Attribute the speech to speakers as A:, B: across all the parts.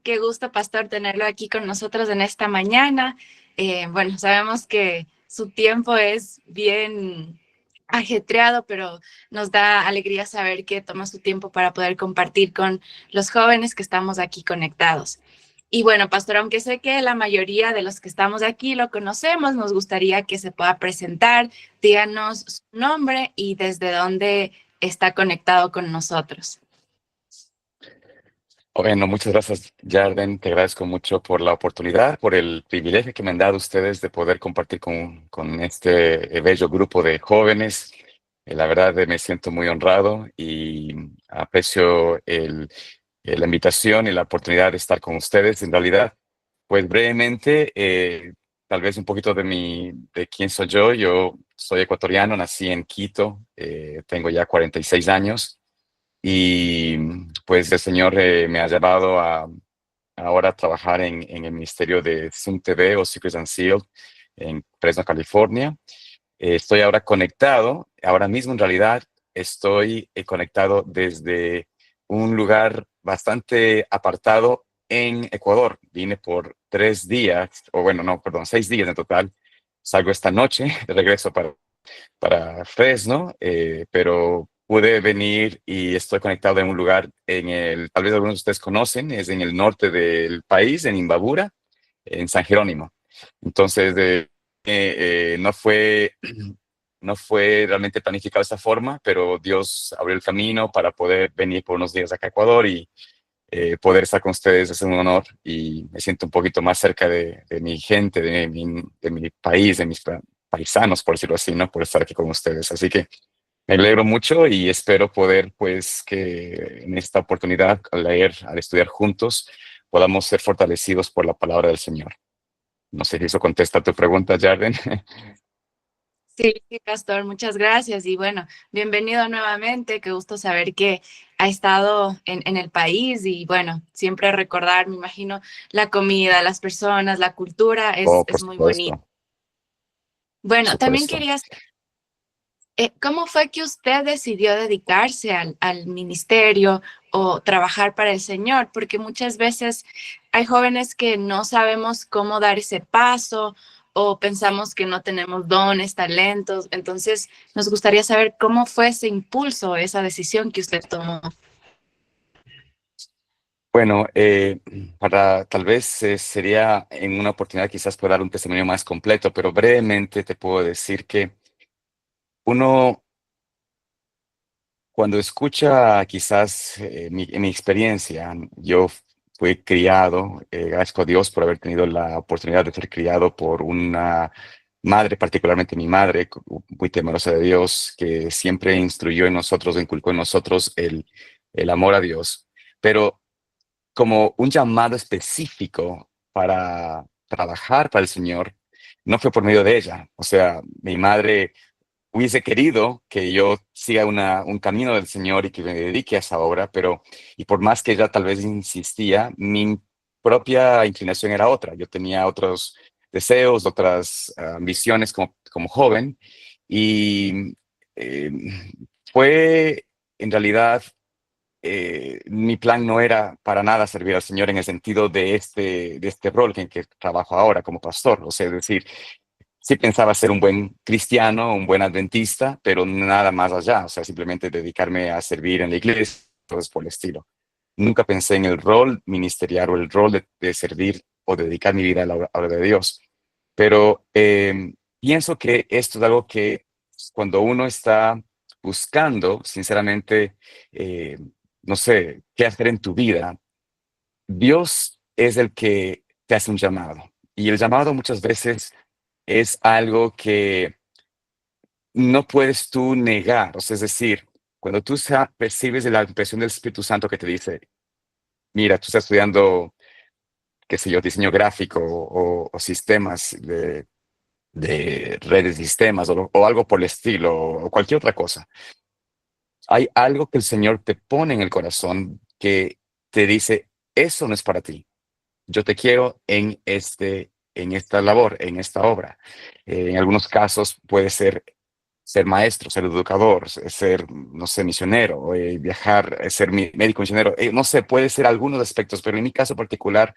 A: qué gusto, Pastor, tenerlo aquí con nosotros en esta mañana. Bueno, sabemos que su tiempo es bien ajetreado, pero nos da alegría saber que toma su tiempo para poder compartir con los jóvenes que estamos aquí conectados. Y bueno, Pastor, aunque sé que la mayoría de los que estamos aquí lo conocemos, nos gustaría que se pueda presentar, díganos su nombre y desde dónde está conectado con nosotros.
B: Bueno, muchas gracias, Yarden. Te agradezco mucho por la oportunidad, por el privilegio que me han dado ustedes de poder compartir con este bello grupo de jóvenes. La verdad, me siento muy honrado y aprecio la invitación y la oportunidad de estar con ustedes. En realidad, pues brevemente, tal vez un poquito de quién soy yo. Yo soy ecuatoriano, nací en Quito, tengo ya 46 años. Y pues el Señor me ha llevado a ahora trabajar en el ministerio de Zoom TV o Secrets and Seal en Fresno, California. Estoy ahora conectado, ahora mismo en realidad estoy conectado desde un lugar bastante apartado en Ecuador. Vine por 3 días, o bueno, no, perdón, 6 días en total. Salgo esta noche, de regreso para Fresno, pero pude venir y estoy conectado en un lugar tal vez algunos de ustedes conocen, es en el norte del país, en Imbabura, en San Jerónimo. Entonces, no fue, no fue realmente planificado de esta forma, pero Dios abrió el camino para poder venir por unos días acá a Ecuador y poder estar con ustedes es un honor y me siento un poquito más cerca de mi gente, de mi país, de mis paisanos, por decirlo así, ¿no? Por estar aquí con ustedes. Así que me alegro mucho y espero poder, pues, que en esta oportunidad, al estudiar juntos, podamos ser fortalecidos por la palabra del Señor. No sé si eso contesta tu pregunta, Jarden.
A: Sí, sí, Pastor, muchas gracias. Y bueno, bienvenido nuevamente. Qué gusto saber que ha estado en el país y bueno, siempre recordar, me imagino, la comida, las personas, la cultura
B: Oh, por
A: es muy bonito.
B: supuesto, por
A: Bueno, también
B: supuesto.
A: quería ¿cómo fue que usted decidió dedicarse al ministerio o trabajar para el Señor? Porque muchas veces hay jóvenes que no sabemos cómo dar ese paso o pensamos que no tenemos dones, talentos. Entonces, nos gustaría saber cómo fue ese impulso, esa decisión que usted tomó.
B: Bueno, para tal vez sería en una oportunidad quizás pueda dar un testimonio más completo, pero brevemente te puedo decir que uno cuando escucha quizás en mi experiencia, yo fui criado, gracias a Dios por haber tenido la oportunidad de ser criado por una madre, particularmente mi madre, muy temerosa de Dios, que siempre instruyó en nosotros, inculcó en nosotros el amor a Dios. Pero como un llamado específico para trabajar para el Señor, no fue por medio de ella. O sea, mi madre hubiese querido que yo siga un camino del Señor y que me dedique a esa obra, pero, y por más que ella tal vez insistía, mi propia inclinación era otra. Yo tenía otros deseos, otras ambiciones como joven, y eh, fue en realidad mi plan no era para nada servir al Señor en el sentido de este rol en que trabajo ahora como pastor. O sea, es decir, sí pensaba ser un buen cristiano, un buen adventista, pero nada más allá. O sea, simplemente dedicarme a servir en la iglesia, cosas por el estilo. Nunca pensé en el rol ministerial o el rol de servir o dedicar mi vida a la obra de Dios. Pero pienso que esto es algo que cuando uno está buscando, sinceramente, eh, no sé, qué hacer en tu vida, Dios es el que te hace un llamado. Y el llamado muchas veces es algo que no puedes tú negar. O sea, es decir, cuando tú percibes la impresión del Espíritu Santo que te dice, mira, tú estás estudiando, qué sé yo, diseño gráfico o sistemas de redes de sistemas o algo por el estilo o cualquier otra cosa. Hay algo que el Señor te pone en el corazón que te dice, eso no es para ti. Yo te quiero en esta labor, en esta obra. En algunos casos puede ser ser maestro, ser educador, ser, no sé, misionero, viajar, ser médico misionero, no sé, puede ser algunos aspectos, pero en mi caso particular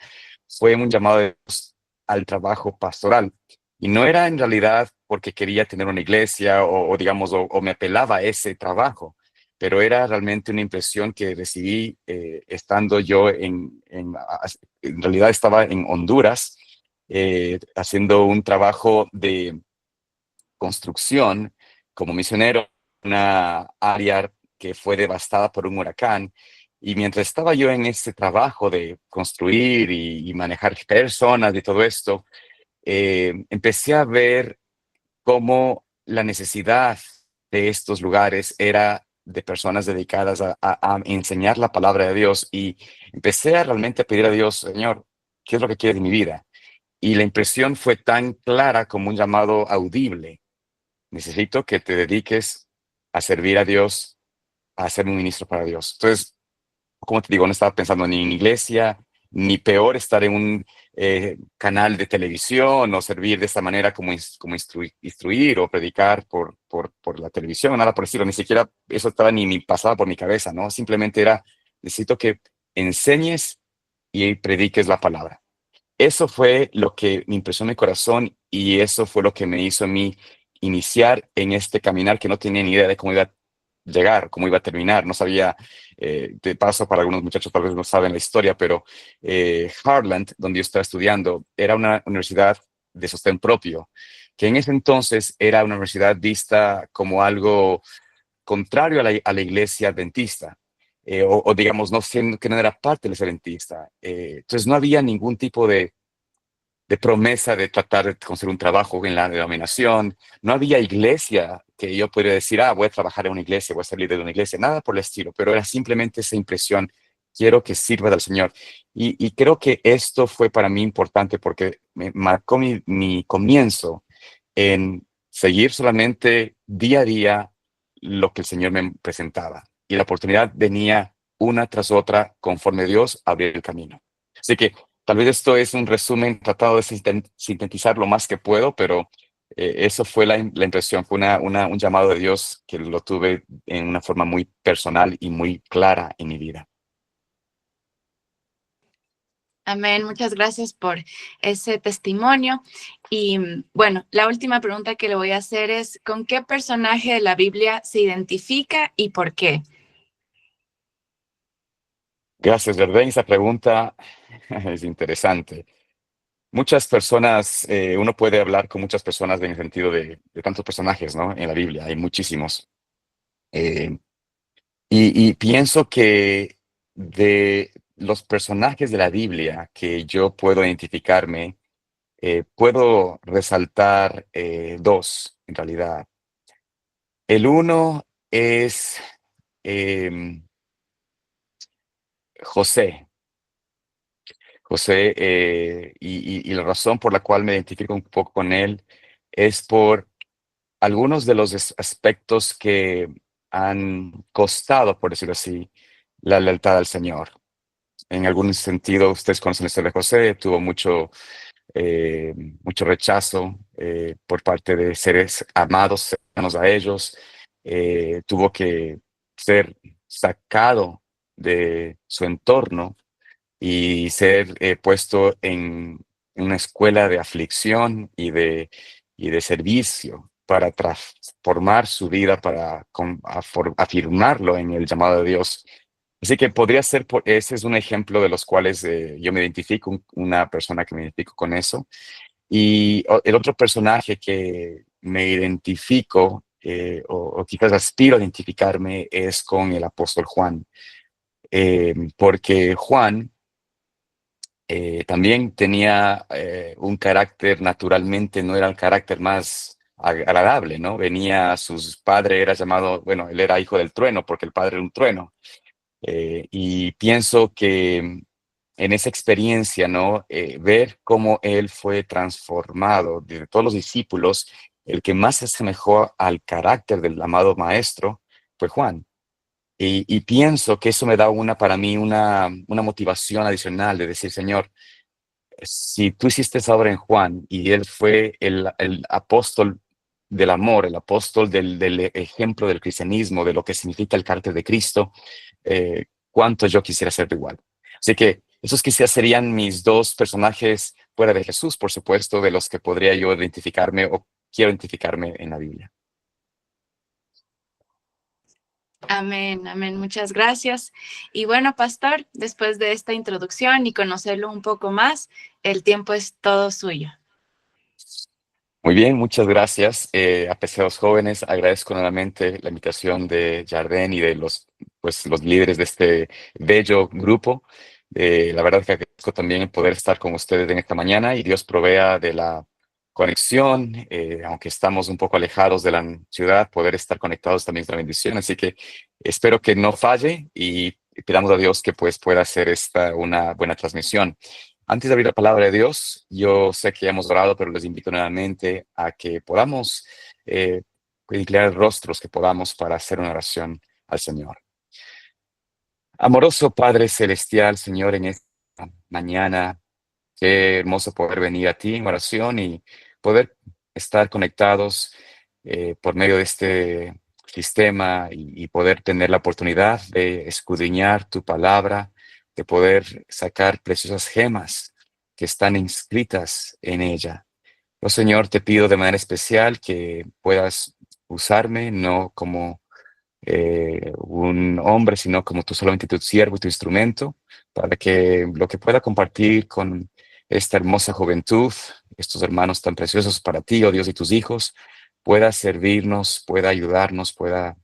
B: fue un llamado de Dios al trabajo pastoral. Y no era en realidad porque quería tener una iglesia o digamos, o me apelaba a ese trabajo, pero era realmente una impresión que recibí estando yo en realidad estaba en Honduras haciendo un trabajo de construcción como misionero, una área que fue devastada por un huracán. Y mientras estaba yo en ese trabajo de construir y manejar personas y todo esto, empecé a ver cómo la necesidad de estos lugares era de personas dedicadas a enseñar la palabra de Dios. Y empecé a realmente pedir a Dios, Señor, ¿qué es lo que quieres de mi vida? Y la impresión fue tan clara como un llamado audible. Necesito que te dediques a servir a Dios, a ser un ministro para Dios. Entonces, como te digo, no estaba pensando ni en iglesia, ni peor estar en un canal de televisión o servir de esta manera como, como instruir o predicar por la televisión, nada por el estilo. Ni siquiera eso estaba ni pasaba por mi cabeza, ¿no? Simplemente era, necesito que enseñes y prediques la palabra. Eso fue lo que me impresionó mi corazón y eso fue lo que me hizo a mí iniciar en este caminar que no tenía ni idea de cómo iba a llegar, cómo iba a terminar. No sabía, de paso, para algunos muchachos tal vez no saben la historia, pero Harland, donde yo estaba estudiando, era una universidad de sostén propio, que en ese entonces era una universidad vista como algo contrario a la iglesia adventista. O digamos, no siendo que no era parte de la iglesia adventista. Entonces no había ningún tipo de promesa de tratar de conseguir un trabajo en la denominación. No había iglesia que yo pudiera decir, voy a trabajar en una iglesia, voy a ser líder de una iglesia, nada por el estilo, pero era simplemente esa impresión, quiero que sirva del Señor. Y creo que esto fue para mí importante porque me marcó mi comienzo en seguir solamente día a día lo que el Señor me presentaba. Y la oportunidad venía una tras otra conforme Dios abría el camino. Así que tal vez esto es un resumen, tratado de sintetizar lo más que puedo, pero eso fue la impresión, fue un llamado de Dios que lo tuve en una forma muy personal y muy clara en mi vida.
A: Amén, muchas gracias por ese testimonio. Y bueno, la última pregunta que le voy a hacer es, ¿con qué personaje de la Biblia se identifica y por qué?
B: Gracias, Verden. Esa pregunta es interesante. Muchas personas, uno puede hablar con muchas personas en el sentido de tantos personajes, ¿no? En la Biblia hay muchísimos. Eh, y pienso que de los personajes de la Biblia que yo puedo identificarme, puedo resaltar dos, en realidad. El uno es em, José. José, y la razón por la cual me identifico un poco con él es por algunos de los aspectos que han costado, por decirlo así, la lealtad al Señor. En algún sentido, ustedes conocen la historia de José, tuvo eh, mucho rechazo por parte de seres amados, cercanos a ellos. Tuvo que ser sacado de su entorno y ser puesto en una escuela de aflicción y de servicio para transformar su vida, para afirmarlo en el llamado de Dios. Así que podría ser, ese es un ejemplo de los cuales yo me identifico, una persona que me identifico con eso. Y el otro personaje que me identifico, o quizás aspiro a identificarme, es con el apóstol Juan. Porque Juan también tenía un carácter, naturalmente no era el carácter más agradable, ¿no? Sus padres era llamado, bueno, él era hijo del trueno porque el padre era un trueno. Y pienso que en esa experiencia, ¿no? Ver cómo él fue transformado de todos los discípulos, el que más se asemejó al carácter del amado maestro fue Juan. Y pienso que eso me da para mí una motivación adicional de decir, Señor, si tú hiciste esa obra en Juan y él fue el apóstol del amor, el apóstol del ejemplo del cristianismo, de lo que significa el carácter de Cristo, cuánto yo quisiera ser igual. Así que esos quizás serían mis dos personajes fuera de Jesús, por supuesto, de los que podría yo identificarme o quiero identificarme en la Biblia.
A: Amén, amén. Muchas gracias. Y bueno, pastor, después de esta introducción y conocerlo un poco más, el tiempo es todo suyo.
B: Muy bien, muchas gracias. Apreciados jóvenes, agradezco nuevamente la invitación de Jardín y de los líderes de este bello grupo. La verdad que agradezco también el poder estar con ustedes en esta mañana y Dios provea de la conexión, aunque estamos un poco alejados de la ciudad, poder estar conectados también es una bendición. Así que espero que no falle y pidamos a Dios que pues pueda hacer esta una buena transmisión. Antes de abrir la palabra de Dios, yo sé que ya hemos orado, pero les invito nuevamente a que podamos inclinar rostros, que podamos para hacer una oración al Señor. Amoroso Padre Celestial, Señor, en esta mañana, qué hermoso poder venir a ti en oración y poder estar conectados por medio de este sistema y poder tener la oportunidad de escudriñar tu palabra, de poder sacar preciosas gemas que están inscritas en ella. Oh Señor, te pido de manera especial que puedas usarme, no como un hombre, sino como tú solamente tu siervo y tu instrumento, para que lo que pueda compartir con esta hermosa juventud, estos hermanos tan preciosos para ti, oh Dios, y tus hijos, pueda servirnos, pueda ayudarnos, pueda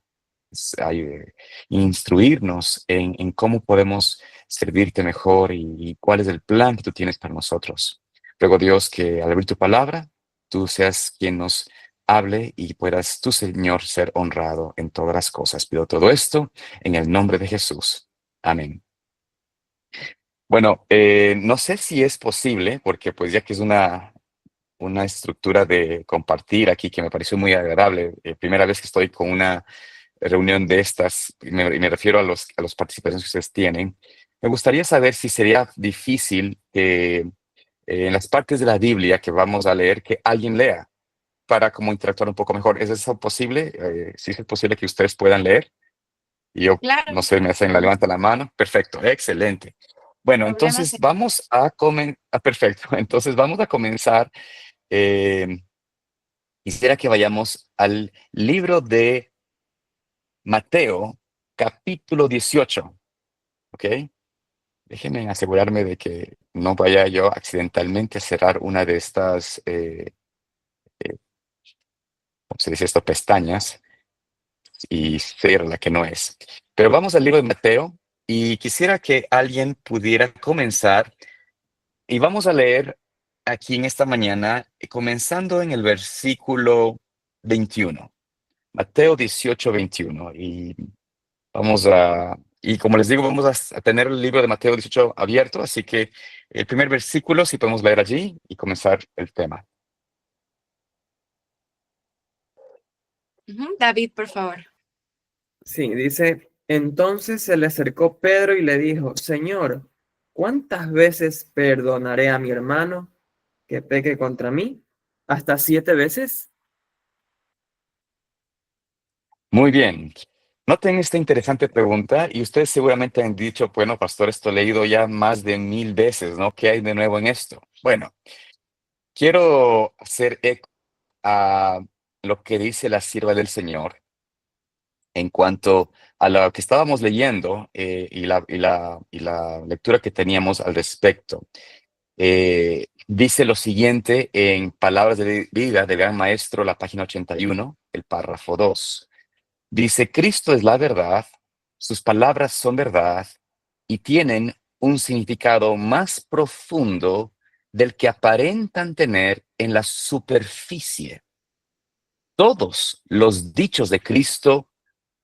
B: instruirnos en cómo podemos servirte mejor y cuál es el plan que tú tienes para nosotros. Luego, Dios, que al abrir tu palabra, tú seas quien nos hable y puedas tú, Señor, ser honrado en todas las cosas. Pido todo esto en el nombre de Jesús. Amén. Bueno, no sé si es posible, porque pues ya que es una estructura de compartir aquí que me pareció muy agradable, primera vez que estoy con una reunión de estas, y me refiero a los participantes que ustedes tienen, me gustaría saber si sería difícil que en las partes de la Biblia que vamos a leer, que alguien lea para como interactuar un poco mejor. ¿Es eso posible? ¿Sí es posible que ustedes puedan leer? Y yo,
A: Claro,
B: no sé, me hacen la levanta la mano. Perfecto, excelente. Bueno,
A: problemas.
B: entonces vamos a perfecto. Entonces vamos a comenzar. eh, Quisiera que vayamos al libro de Mateo, capítulo 18, ¿ok? Déjenme asegurarme de que no vaya yo accidentalmente a cerrar una de estas, eh, ¿cómo se dice esto? Pestañas y ser la que no es. Pero vamos al libro de Mateo y quisiera que alguien pudiera comenzar y vamos a leer aquí en esta mañana, comenzando en el versículo 21. Mateo 18, 21. Y como les digo, vamos a tener el libro de Mateo 18 abierto, así que el primer versículo, si podemos leer allí y comenzar el tema.
A: David, por favor.
C: Sí, dice, entonces se le acercó Pedro y le dijo, Señor, ¿cuántas veces perdonaré a mi hermano que peque contra mí? ¿Hasta 7 veces?
B: Muy bien. Noten esta interesante pregunta y ustedes seguramente han dicho, bueno, pastor, esto he leído ya más de 1000 veces, ¿no? ¿Qué hay de nuevo en esto? Bueno, quiero hacer eco a lo que dice la sierva del Señor en cuanto a lo que estábamos leyendo y la lectura que teníamos al respecto. Dice lo siguiente en Palabras de Vida del Gran Maestro, la página 81, el párrafo 2. Dice, Cristo es la verdad, sus palabras son verdad y tienen un significado más profundo del que aparentan tener en la superficie. Todos los dichos de Cristo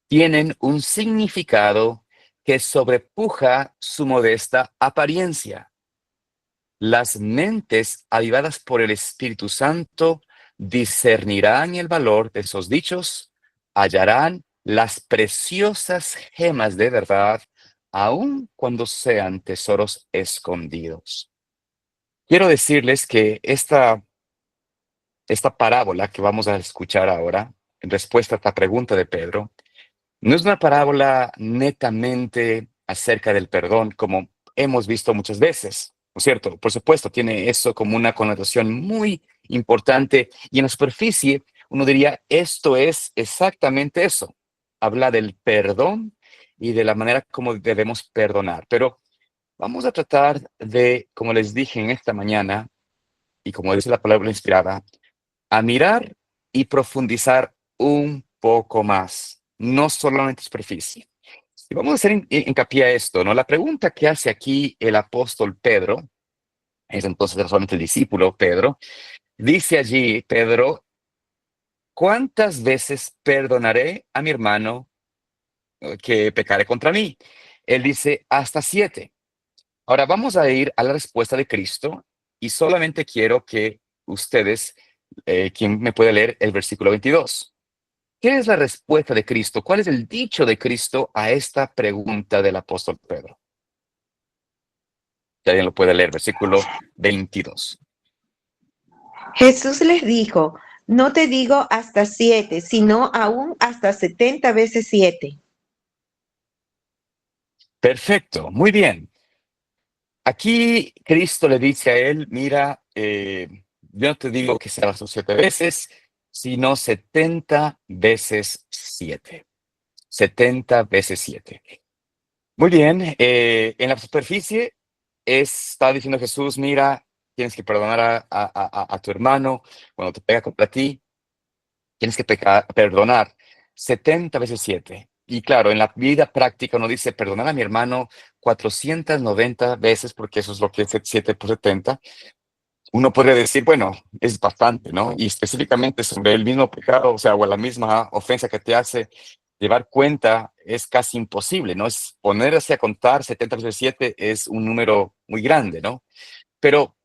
B: tienen un significado que sobrepuja su modesta apariencia. Las mentes avivadas por el Espíritu Santo discernirán el valor de esos dichos, hallarán las preciosas gemas de verdad, aun cuando sean tesoros escondidos. Quiero decirles que esta esta parábola que vamos a escuchar ahora, en respuesta a esta pregunta de Pedro, no es una parábola netamente acerca del perdón como hemos visto muchas veces, ¿no es cierto? Por supuesto, tiene eso como una connotación muy importante y en la superficie uno diría, esto es exactamente eso. Habla del perdón y de la manera como debemos perdonar. Pero vamos a tratar de, como les dije en esta mañana, y como dice la palabra inspirada, a mirar y profundizar un poco más, no solamente superficie. Y vamos a hacer hincapié a esto, ¿no? La pregunta que hace aquí el apóstol Pedro, es entonces solamente el discípulo Pedro, dice allí, Pedro, ¿cuántas veces perdonaré a mi hermano que pecare contra mí? Él dice, hasta 7. Ahora vamos a ir a la respuesta de Cristo y solamente quiero que ustedes, ¿quién me puede leer el versículo 22? ¿Qué es la respuesta de Cristo? ¿Cuál es el dicho de Cristo a esta pregunta del apóstol Pedro? Si alguien lo puede leer, versículo 22.
D: Jesús les dijo, no te digo hasta 7, sino aún hasta 70 veces 7.
B: Perfecto, muy bien. Aquí Cristo le dice a él, mira, yo no te digo que sea las 7 veces, sino 70 veces 7. 70 veces 7. Muy bien, en la superficie está diciendo Jesús, mira, tienes que perdonar a tu hermano cuando te pega contra ti, tienes que perdonar 70 veces 7. Y claro, en la vida práctica uno dice perdonar a mi hermano 490 veces, porque eso es lo que es 7 por 70. Uno podría decir, bueno, es bastante, ¿no? Y específicamente sobre el mismo pecado, o sea, o la misma ofensa que te hace, llevar cuenta es casi imposible, ¿no? Es ponerse a contar 70 veces 7 es un número muy grande, ¿no? Pero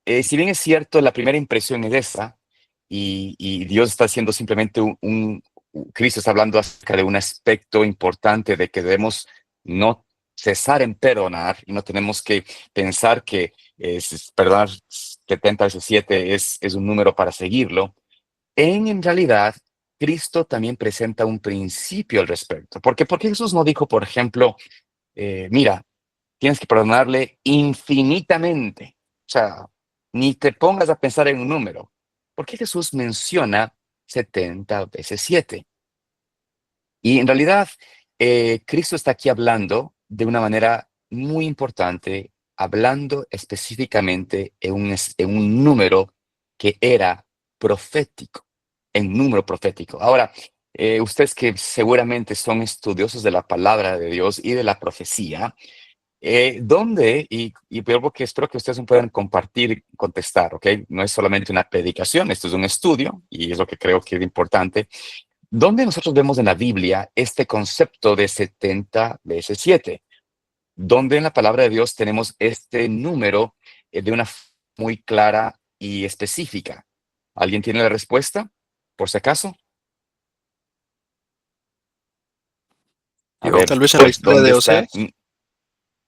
B: si bien es cierto, la primera impresión es esa, y Dios está haciendo simplemente Cristo está hablando acerca de un aspecto importante de que debemos no cesar en perdonar y no tenemos que pensar que perdonar 70 veces 7 es un número para seguirlo. En realidad, Cristo también presenta un principio al respecto. ¿Por qué Jesús no dijo, por ejemplo, mira, tienes que perdonarle infinitamente? O sea, ni te pongas a pensar en un número. ¿Por qué Jesús menciona 70 veces 7? Y en realidad, Cristo está aquí hablando de una manera muy importante, hablando específicamente en un número que era profético, en número profético. Ahora, ustedes que seguramente son estudiosos de la palabra de Dios y de la profecía, ¿dónde? Y porque espero que ustedes me puedan compartir y contestar, ¿ok? No es solamente una predicación, esto es un estudio y es lo que creo que es importante. ¿Dónde nosotros vemos en la Biblia este concepto de 70 veces 7? ¿Dónde en la palabra de Dios tenemos este número de una muy clara y específica? ¿Alguien tiene la respuesta? Por si acaso. A
E: Yo,
B: ver,
E: tal vez en la historia
B: ¿dónde
E: de
B: está?
E: Oseas.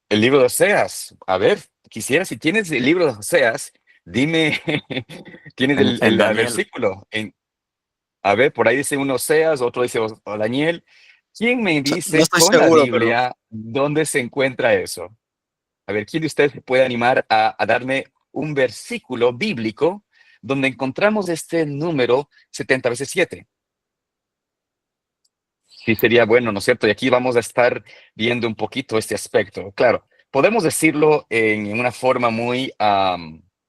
B: El libro de Oseas. A ver, quisiera, si tienes el libro de Oseas, dime, tienes
F: En
B: el
F: Daniel.
B: versículo. A ver, por ahí dice uno Oseas, otro dice Daniel. ¿Quién me
E: No
B: dice
E: estoy
B: con la
E: seguro, pero
B: Biblia dónde se encuentra eso? A ver, ¿quién de ustedes se puede animar a darme un versículo bíblico donde encontramos este número 70 veces 7? Sí, sería bueno, ¿no es cierto? Y aquí vamos a estar viendo un poquito este aspecto. Claro, podemos decirlo en una forma muy,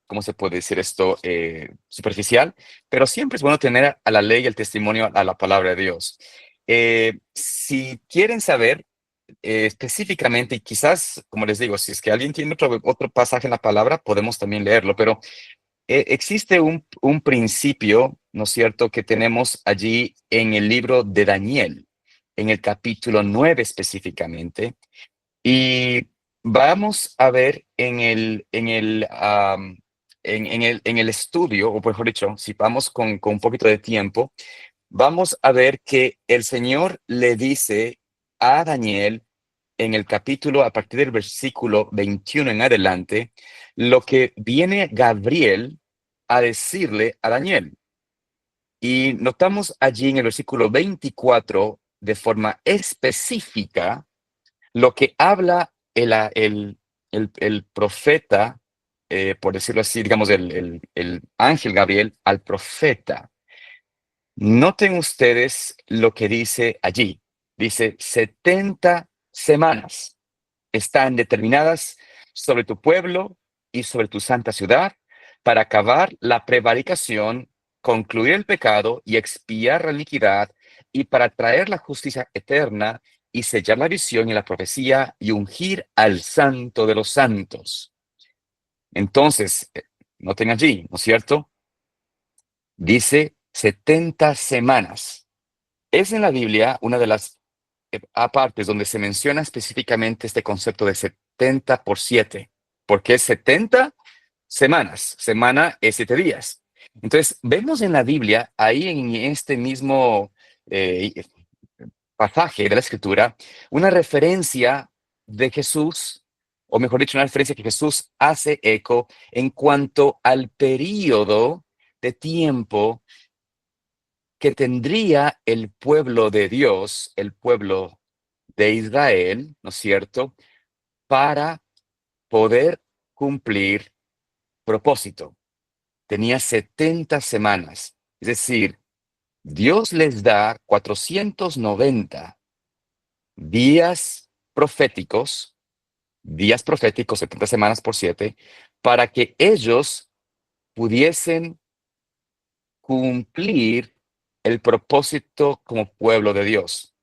B: ¿cómo se puede decir esto? Superficial, pero siempre es bueno tener a la ley y el testimonio a la palabra de Dios. Si quieren saber específicamente, y quizás, como les digo, si es que alguien tiene otro pasaje en la palabra, podemos también leerlo, pero existe un principio, ¿no es cierto?, que tenemos allí en el libro de Daniel, en el capítulo 9 específicamente, y vamos a ver en el estudio, o mejor dicho, si vamos con un poquito de tiempo, vamos a ver que el Señor le dice a Daniel en el capítulo, a partir del versículo 21 en adelante, lo que viene Gabriel a decirle a Daniel. Y notamos allí en el versículo 24 de forma específica lo que habla el profeta, por decirlo así, digamos, el ángel Gabriel al profeta. Noten ustedes lo que dice allí. Dice 70 semanas están determinadas sobre tu pueblo y sobre tu santa ciudad para acabar la prevaricación, concluir el pecado y expiar la iniquidad, y para traer la justicia eterna y sellar la visión y la profecía y ungir al santo de los santos. Entonces, noten allí, ¿no es cierto? Dice 70 semanas. Es en la Biblia una de las partes donde se menciona específicamente este concepto de 70 por 7, porque es 70 semanas. Semana es 7 días. Entonces, vemos en la Biblia, ahí en este mismo eh, pasaje de la Escritura, una referencia de Jesús, o mejor dicho, una referencia que Jesús hace eco en cuanto al período de tiempo que tendría el pueblo de Dios, el pueblo de Israel, ¿no es cierto?, para poder cumplir propósito. Tenía 70 semanas, es decir, Dios les da 490 días proféticos, 70 semanas por 7, para que ellos pudiesen cumplir el propósito como pueblo de Dios.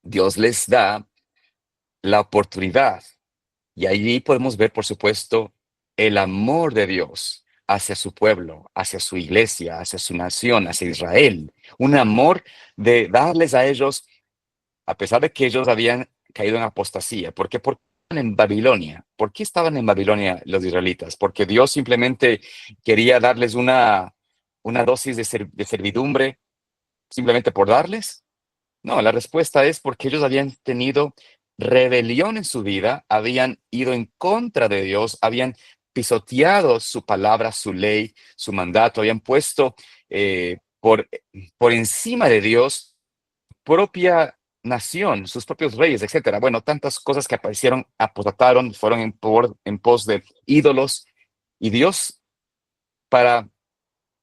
B: Dios les da la oportunidad. Y allí podemos ver, por supuesto, el amor de Dios hacia su pueblo, hacia su iglesia, hacia su nación, hacia Israel. Un amor de darles a ellos, a pesar de que ellos habían caído en apostasía. ¿Por qué? Porque estaban en Babilonia. ¿Por qué estaban en Babilonia los israelitas? Porque Dios simplemente quería darles una dosis de servidumbre simplemente por darles. No, la respuesta es porque ellos habían tenido rebelión en su vida, habían ido en contra de Dios, habían pisoteado su palabra, su ley, su mandato, habían puesto por encima de Dios propia nación, sus propios reyes, etcétera. Bueno, tantas cosas que aparecieron, apostataron, fueron en pos de ídolos, y Dios, para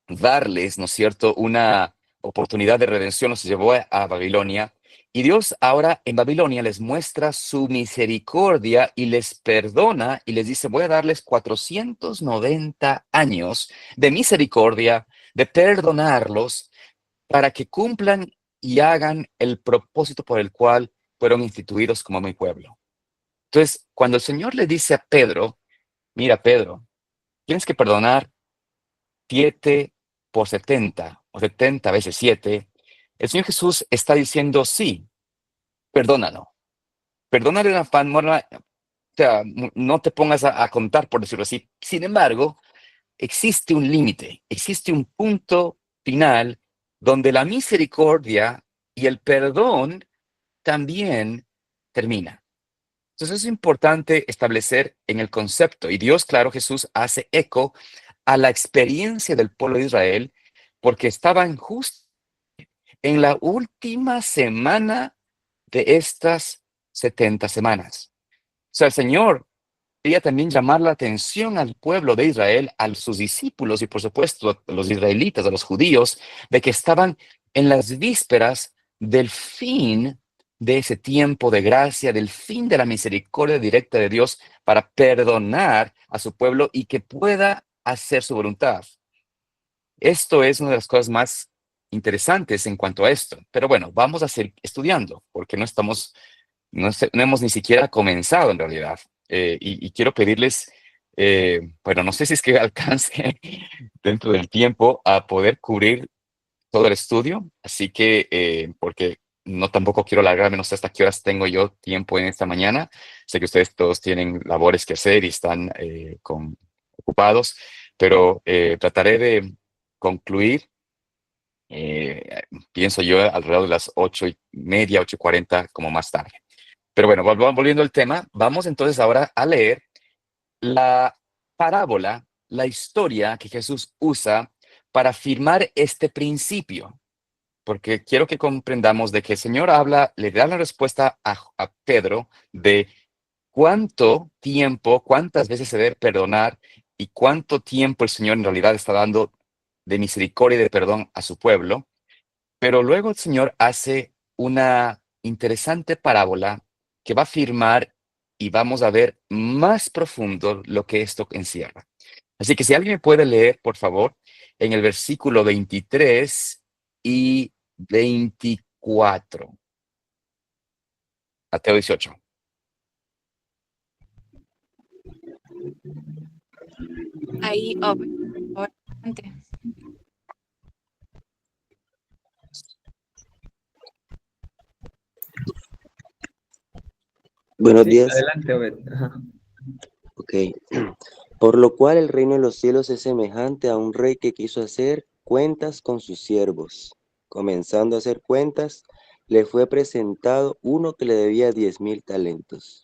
B: darles, ¿no es cierto?, una oportunidad de redención, los llevó a Babilonia. Y Dios ahora en Babilonia les muestra su misericordia y les perdona y les dice: voy a darles 490 años de misericordia, de perdonarlos, para que cumplan y hagan el propósito por el cual fueron instituidos como mi pueblo. Entonces, cuando el Señor le dice a Pedro: mira, Pedro, tienes que perdonar 7 por 70 o 70 veces 7, el Señor Jesús está diciendo: sí, perdónalo. Perdónale la forma, o sea, no te pongas a contar, por decirlo así. Sin embargo, existe un límite, existe un punto final donde la misericordia y el perdón también termina. Entonces es importante establecer en el concepto, y Dios, claro, Jesús hace eco a la experiencia del pueblo de Israel, porque estaban justo en la última semana de estas 70 semanas. O sea, el Señor quería también llamar la atención al pueblo de Israel, a sus discípulos y por supuesto a los israelitas, a los judíos, de que estaban en las vísperas del fin de ese tiempo de gracia, del fin de la misericordia directa de Dios para perdonar a su pueblo y que pueda hacer su voluntad. Esto es una de las cosas más interesantes en cuanto a esto. Pero bueno, vamos a seguir estudiando porque no hemos ni siquiera comenzado en realidad. Y quiero pedirles, bueno, no sé si es que alcance dentro del tiempo a poder cubrir todo el estudio, así que, porque no tampoco quiero alargarme, no sé hasta qué horas tengo yo tiempo en esta mañana. Sé que ustedes todos tienen labores que hacer y están ocupados, pero trataré de concluir, pienso yo, alrededor de las 8:30, 8:40, como más tarde. Pero bueno, volviendo al tema, vamos entonces ahora a leer la parábola, la historia que Jesús usa para afirmar este principio, porque quiero que comprendamos de que el Señor le da la respuesta a Pedro de cuánto tiempo, cuántas veces se debe perdonar y cuánto tiempo el Señor en realidad está dando de misericordia y de perdón a su pueblo. Pero luego el Señor hace una interesante parábola que va a afirmar y vamos a ver más profundo lo que esto encierra. Así que si alguien me puede leer, por favor, en el versículo 23 y 24. Mateo 18.
A: Ahí, adelante.
E: Buenos
C: Sí,
E: días.
C: adelante, Obed. Ajá.
E: Ok. Por lo cual el reino de los cielos es semejante a un rey que quiso hacer cuentas con sus siervos. Comenzando a hacer cuentas, le fue presentado uno que le debía 10,000 talentos.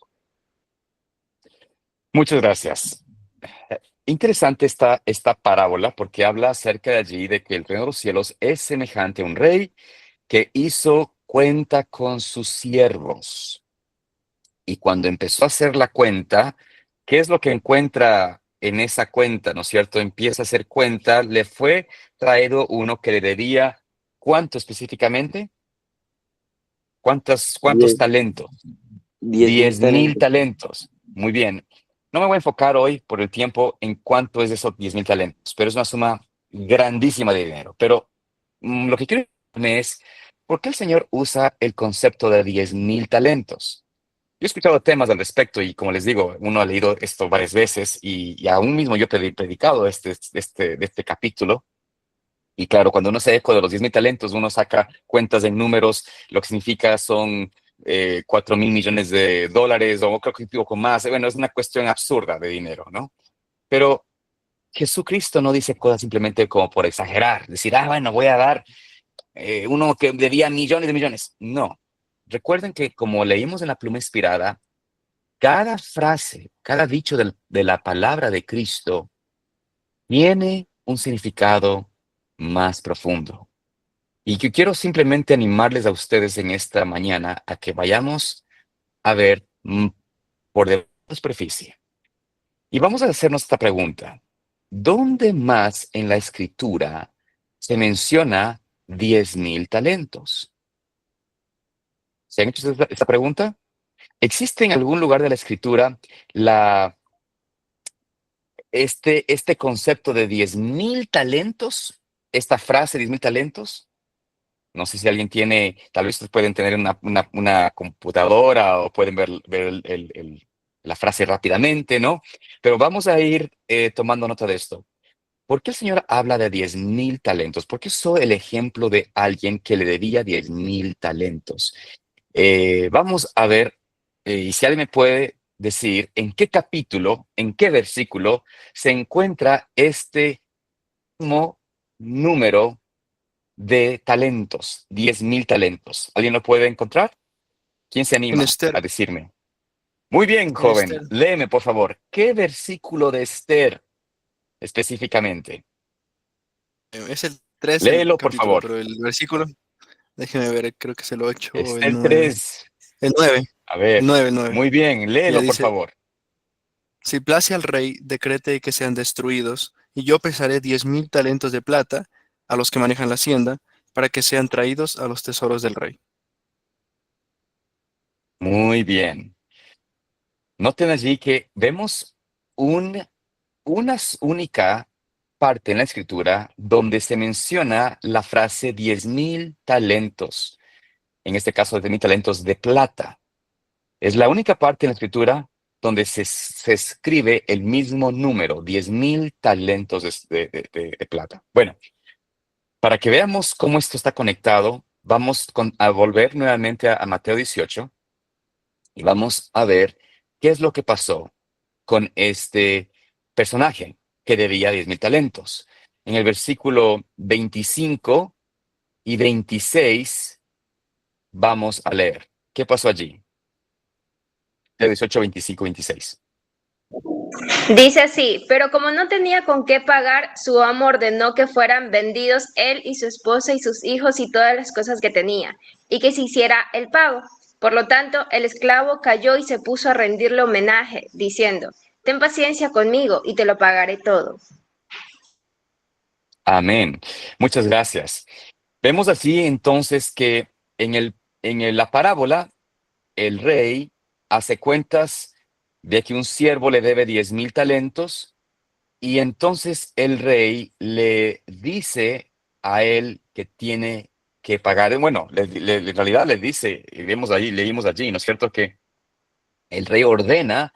B: Muchas gracias. Interesante esta parábola porque habla acerca de allí de que el reino de los cielos es semejante a un rey que hizo cuenta con sus siervos. Y cuando empezó a hacer la cuenta, ¿qué es lo que encuentra en esa cuenta? ¿No es cierto? Empieza a hacer cuenta, le fue traído uno que le debía, ¿cuánto específicamente? ¿Cuántos
E: Diez
B: talentos?
E: 10,000
B: 10,000
E: talentos.
B: talentos. Muy bien. No me voy a enfocar hoy por el tiempo en cuánto es esos 10,000 talentos, pero es una suma grandísima de dinero. Pero lo que quiero decirme es, ¿por qué el Señor usa el concepto de 10,000 talentos? Yo he escuchado temas al respecto y como les digo, uno ha leído esto varias veces y aún mismo yo he predicado de este capítulo. Y claro, cuando uno se eco de los 10,000 talentos, uno saca cuentas en números, lo que significa son 4,000 millones de dólares o creo que un poco más. Bueno, es una cuestión absurda de dinero, ¿no? Pero Jesucristo no dice cosas simplemente como por exagerar, decir, bueno, voy a dar uno que debía millones de millones. No. Recuerden que como leímos en la pluma inspirada, cada frase, cada dicho de la palabra de Cristo tiene un significado más profundo. Y que quiero simplemente animarles a ustedes en esta mañana a que vayamos a ver por debajo de la superficie. Y vamos a hacernos esta pregunta. ¿Dónde más en la escritura se menciona 10,000 talentos? ¿Se han hecho esta pregunta? ¿Existe en algún lugar de la escritura este concepto de 10,000 talentos? Esta frase, 10,000 talentos. No sé si alguien tiene, tal vez ustedes pueden tener una computadora o pueden ver la frase rápidamente, ¿no? Pero vamos a ir tomando nota de esto. ¿Por qué el Señor habla de 10,000 talentos? ¿Por qué usó el ejemplo de alguien que le debía 10,000 talentos? Vamos a ver, y si alguien me puede decir en qué capítulo, en qué versículo se encuentra este mismo número de talentos, 10,000 talentos. ¿Alguien lo puede encontrar? ¿Quién se
F: En
B: anima
F: Esther,
B: a decirme? Muy bien,
F: en
B: joven.
F: Esther.
B: Léeme, por favor. ¿Qué versículo de Esther específicamente?
F: Es el 3 el
B: Léelo, por
F: capítulo,
B: favor.
F: pero el versículo, déjeme ver, creo que es el 8 o el
B: Esther
F: 9.
B: 3.
F: El 9,
B: A
F: el
B: ver.
F: 9, el 9.
B: Muy bien,
F: Ya
B: léelo, por
F: dice,
B: favor.
F: si place al rey, decrete que sean destruidos, y yo pesaré 10,000 talentos de plata a los que manejan la hacienda, para que sean traídos a los tesoros del rey.
B: Muy bien. Noten allí que vemos una única parte en la escritura donde se menciona la frase 10,000 talentos. En este caso, 10,000 talentos de plata. Es la única parte en la escritura donde se escribe el mismo número, 10,000 talentos de plata. Bueno, para que veamos cómo esto está conectado, vamos a volver nuevamente a Mateo 18 y vamos a ver qué es lo que pasó con este personaje que debía 10,000 talentos. En el versículo 25 y 26 vamos a leer. ¿Qué pasó allí? De 18, 25, 26.
G: Dice así, pero como no tenía con qué pagar, su amo ordenó que fueran vendidos él y su esposa y sus hijos y todas las cosas que tenía, y que se hiciera el pago. Por lo tanto, el esclavo cayó y se puso a rendirle homenaje, diciendo, ten paciencia conmigo y te lo pagaré todo.
B: Amén. Muchas gracias. Vemos así entonces que la parábola, el rey hace cuentas de que un siervo le debe 10,000 talentos y entonces el rey le dice a él que tiene que pagar. Bueno, en realidad le dice, y leímos allí, ¿no es cierto? Que el rey ordena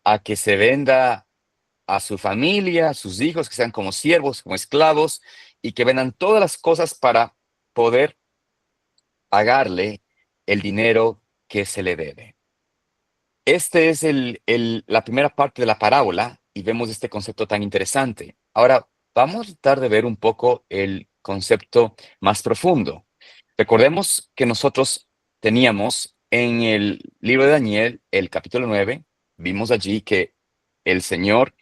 B: a que se venda a su familia, a sus hijos, que sean como siervos, como esclavos, y que vendan todas las cosas para poder pagarle el dinero que se le debe. Este es la primera parte de la parábola y vemos este concepto tan interesante. Ahora, vamos a tratar de ver un poco el concepto más profundo. Recordemos que nosotros teníamos en el libro de Daniel, el capítulo 9, vimos allí que el Señor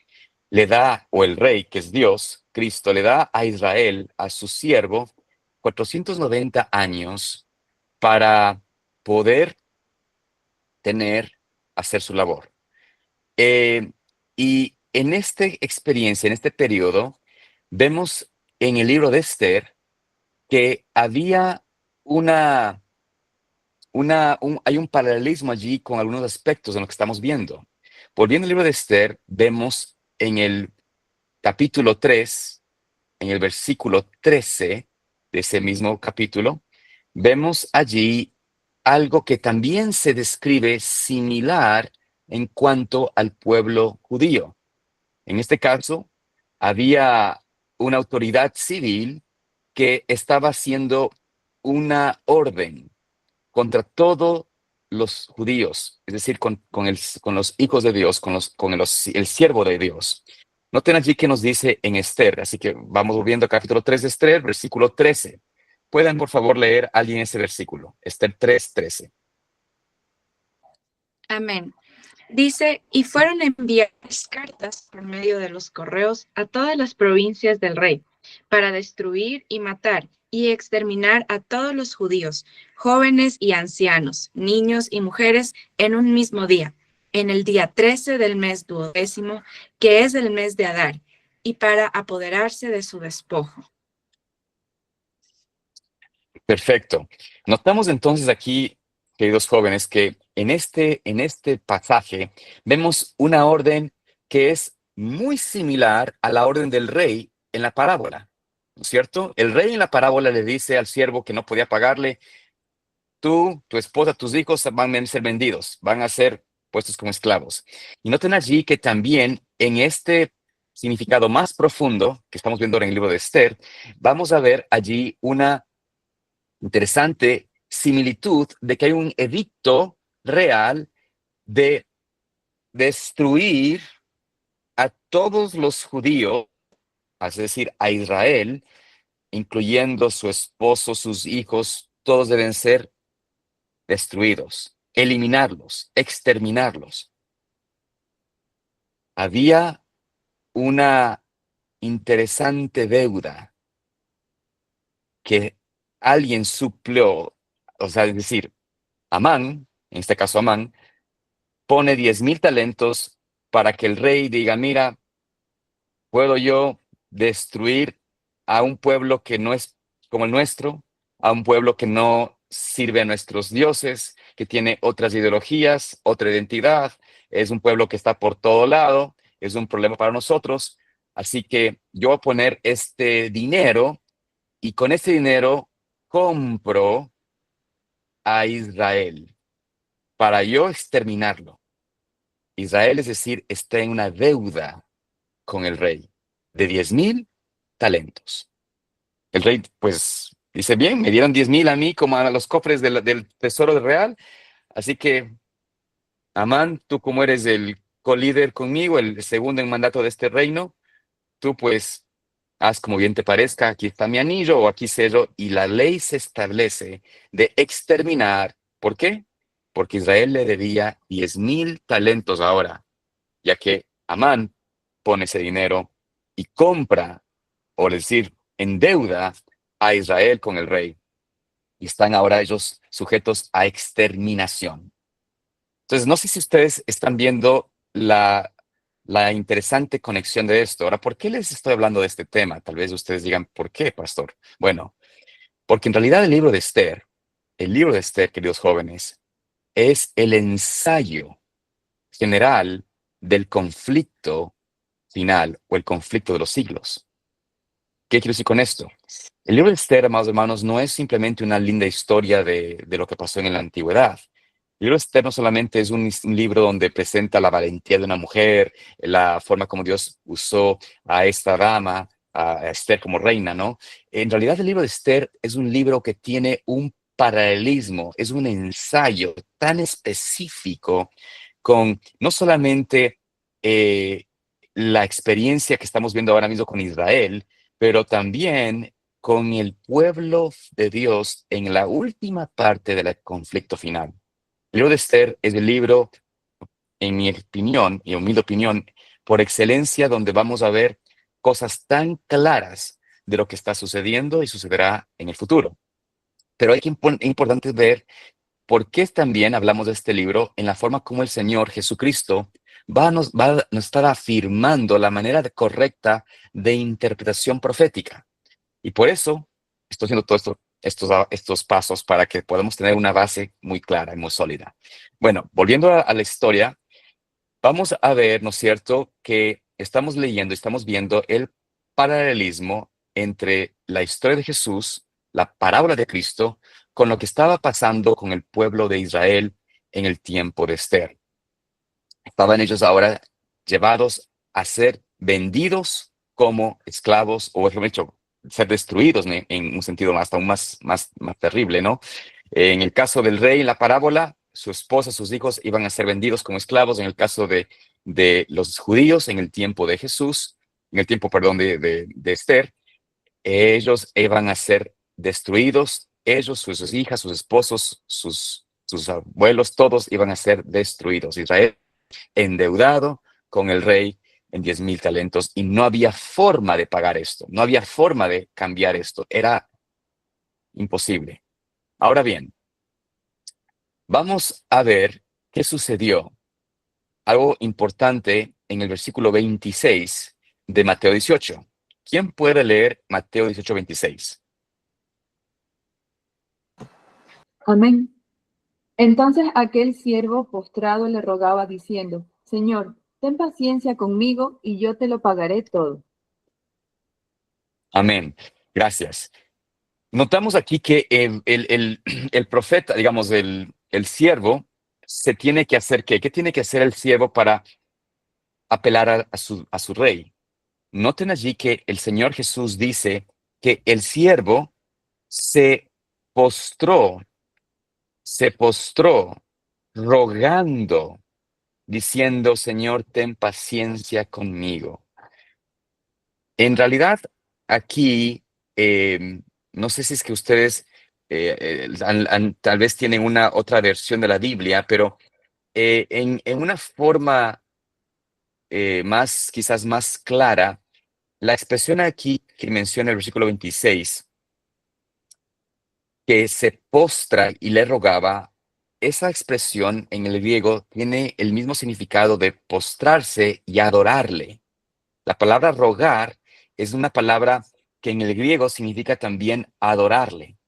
B: le da, o el rey, que es Dios, Cristo, le da a Israel, a su siervo, 490 años para poder hacer su labor. Y en esta experiencia, en este periodo, vemos en el libro de Esther que había hay un paralelismo allí con algunos aspectos de lo que estamos viendo. Volviendo al libro de Esther, vemos en el capítulo 3, en el versículo 13 de ese mismo capítulo, vemos allí algo que también se describe similar en cuanto al pueblo judío. En este caso, había una autoridad civil que estaba haciendo una orden contra todos los judíos, es decir, con los hijos de Dios, el siervo de Dios. Noten allí que nos dice en Esther, así que vamos volviendo al capítulo 3 de Esther, versículo 13. ¿Pueden, por favor, leer alguien ese versículo? Esther 3:13.
A: Amén. Dice, y fueron enviadas cartas por medio de los correos a todas las provincias del rey, para destruir y matar y exterminar a todos los judíos, jóvenes y ancianos, niños y mujeres, en un mismo día, en el día 13 del mes 12º, que es el mes de Adar, y para apoderarse de su despojo.
B: Perfecto. Notamos entonces aquí, queridos jóvenes, que en este pasaje vemos una orden que es muy similar a la orden del rey en la parábola, ¿no es cierto? El rey en la parábola le dice al siervo que no podía pagarle, tú, tu esposa, tus hijos van a ser vendidos, van a ser puestos como esclavos. Y noten allí que también en este significado más profundo que estamos viendo en el libro de Esther, vamos a ver allí una interesante similitud de que hay un edicto real de destruir a todos los judíos, es decir, a Israel, incluyendo su esposo, sus hijos, todos deben ser destruidos, eliminarlos, exterminarlos. Había una interesante deuda que alguien suplió, o sea, es decir, Amán, en este caso Amán, pone 10,000 talentos para que el rey diga, mira, puedo yo destruir a un pueblo que no es como el nuestro, a un pueblo que no sirve a nuestros dioses, que tiene otras ideologías, otra identidad, es un pueblo que está por todo lado, es un problema para nosotros, así que yo voy a poner este dinero y con ese dinero compro a Israel para yo exterminarlo. Israel, es decir, está en una deuda con el rey de 10,000 talentos. El rey, pues, dice, bien, me dieron 10,000 a mí como a los cofres del tesoro real, así que, Amán, tú como eres el colíder conmigo, el segundo en mandato de este reino, tú pues haz como bien te parezca, aquí está mi anillo o aquí sello, y la ley se establece de exterminar. ¿Por qué? Porque Israel le debía 10,000 talentos ahora, ya que Amán pone ese dinero y compra, o es decir, endeuda a Israel con el rey. Y están ahora ellos sujetos a exterminación. Entonces, no sé si ustedes están viendo la interesante conexión de esto. Ahora, ¿por qué les estoy hablando de este tema? Tal vez ustedes digan, ¿por qué, pastor? Bueno, porque en realidad el libro de Esther, queridos jóvenes, es el ensayo general del conflicto final o el conflicto de los siglos. ¿Qué quiero decir con esto? El libro de Esther, amados hermanos, no es simplemente una linda historia de lo que pasó en la antigüedad. El libro de Esther no solamente es un libro donde presenta la valentía de una mujer, la forma como Dios usó a esta dama, a Esther como reina, ¿no? En realidad el libro de Esther es un libro que tiene un paralelismo, es un ensayo tan específico con no solamente la experiencia que estamos viendo ahora mismo con Israel, pero también con el pueblo de Dios en la última parte del conflicto final. El libro de Esther es el libro, en mi opinión y humilde opinión, por excelencia, donde vamos a ver cosas tan claras de lo que está sucediendo y sucederá en el futuro. Pero es importante ver por qué también hablamos de este libro en la forma como el Señor Jesucristo va a nos estar afirmando la manera correcta de interpretación profética. Y por eso estoy haciendo todos estos pasos para que podamos tener una base muy clara y muy sólida. Bueno, volviendo a la historia, vamos a ver, ¿no es cierto?, que estamos leyendo, estamos viendo el paralelismo entre la historia de Jesús, la parábola de Cristo, con lo que estaba pasando con el pueblo de Israel en el tiempo de Esther. Estaban ellos ahora llevados a ser vendidos como esclavos, o mejor dicho, ser destruidos en un sentido aún más terrible, ¿no? En el caso del rey en la parábola, su esposa, sus hijos iban a ser vendidos como esclavos. En el caso de los judíos, en el tiempo de Jesús, en el tiempo, perdón, de Esther, ellos iban a ser destruidos. Ellos, sus hijas, sus esposos, sus abuelos, todos iban a ser destruidos. Israel endeudado con el rey en 10,000 talentos y no había forma de pagar esto, no había forma de cambiar esto, era imposible. Ahora bien, vamos a ver qué sucedió. Algo importante en el versículo 26 de Mateo 18. ¿Quién puede leer Mateo 18, 26?
H: Amén. Entonces aquel siervo postrado le rogaba diciendo, Señor, ten paciencia conmigo y yo te lo pagaré todo.
B: Amén. Gracias. Notamos aquí que el profeta, digamos, el siervo, se tiene que hacer ¿qué? ¿Qué tiene que hacer el siervo para apelar a su rey? Noten allí que el Señor Jesús dice que el siervo se postró, rogando, diciendo, Señor, ten paciencia conmigo. En realidad, aquí, no sé si es que ustedes tal vez tienen una otra versión de la Biblia, pero en una forma quizás más clara, la expresión aquí que menciona el versículo 26, que se postra y le rogaba, esa expresión en el griego tiene el mismo significado de postrarse y adorarle. La palabra rogar es una palabra que en el griego significa también adorarle.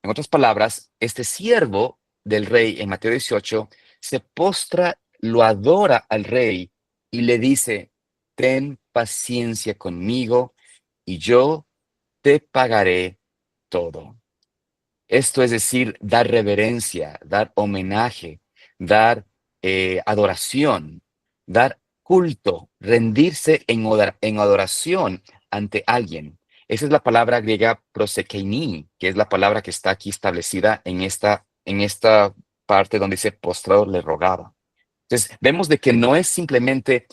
B: En otras palabras, este siervo del rey en Mateo 18 se postra, lo adora al rey y le dice, ten paciencia conmigo y yo te pagaré todo. Esto es decir, dar reverencia, dar homenaje, dar adoración, dar culto, rendirse en adoración ante alguien. Esa es la palabra griega prosekeini, que es la palabra que está aquí establecida en esta parte donde dice postrado le rogaba. Entonces, vemos de que no es simplemente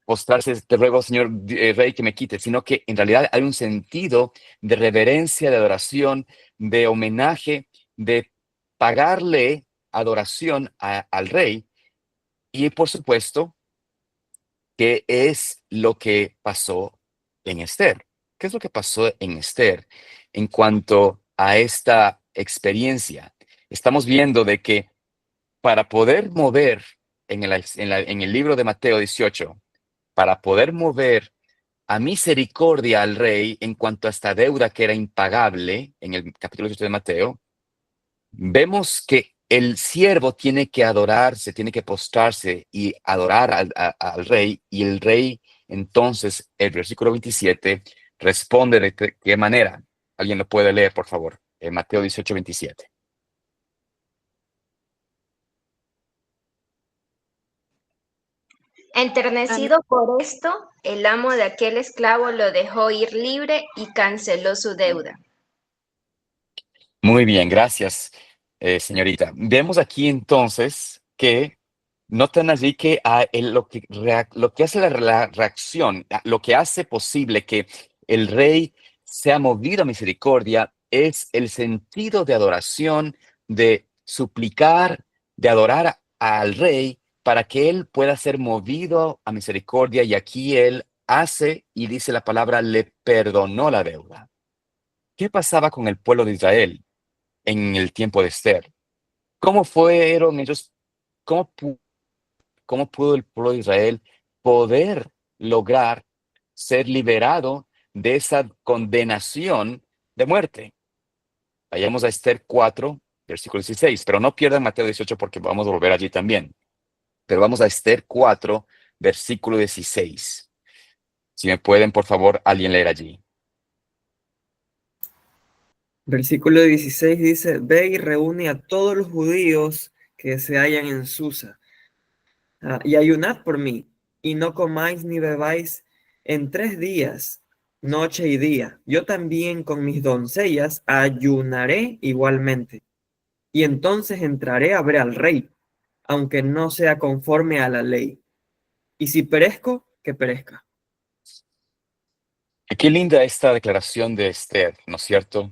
B: postrarse, te ruego, Señor Rey, que me quite, sino que en realidad hay un sentido de reverencia, de adoración, de homenaje, de pagarle adoración al Rey. Y por supuesto, qué es lo que pasó en Esther. ¿Qué es lo que pasó en Esther en cuanto a esta experiencia? Estamos viendo de que para poder mover en el libro de Mateo 18, para poder mover a misericordia al rey en cuanto a esta deuda que era impagable, en el capítulo 18 de Mateo, vemos que el siervo tiene que adorarse, tiene que postrarse y adorar al rey, y el rey, entonces, el versículo 27, responde de qué manera. ¿Alguien lo puede leer, por favor? En Mateo 18, 27.
G: Enternecido por esto, el amo de aquel esclavo lo dejó ir libre y canceló su deuda.
B: Muy bien, gracias, señorita. Vemos aquí entonces que notan allí que lo que hace la reacción, lo que hace posible que el rey sea movido a misericordia es el sentido de adoración, de suplicar, de adorar al rey para que él pueda ser movido a misericordia. Y aquí él hace y dice la palabra, le perdonó la deuda. ¿Qué pasaba con el pueblo de Israel en el tiempo de Esther? ¿Cómo fueron ellos? ¿Cómo, cómo pudo el pueblo de Israel poder lograr ser liberado de esa condenación de muerte? Vayamos a Esther 4, versículo 16, pero no pierdan Mateo 18 porque vamos a volver allí también. Pero vamos a Esther 4, versículo 16. Si me pueden, por favor, alguien leer allí.
C: Versículo 16 dice, ve y reúne a todos los judíos que se hallan en Susa, y ayunad por mí, y no comáis ni bebáis en 3 días, noche y día. Yo también con mis doncellas ayunaré igualmente, y entonces entraré a ver al rey, aunque no sea conforme a la ley. Y si perezco, que perezca.
B: Qué linda esta declaración de Esther, ¿no es cierto?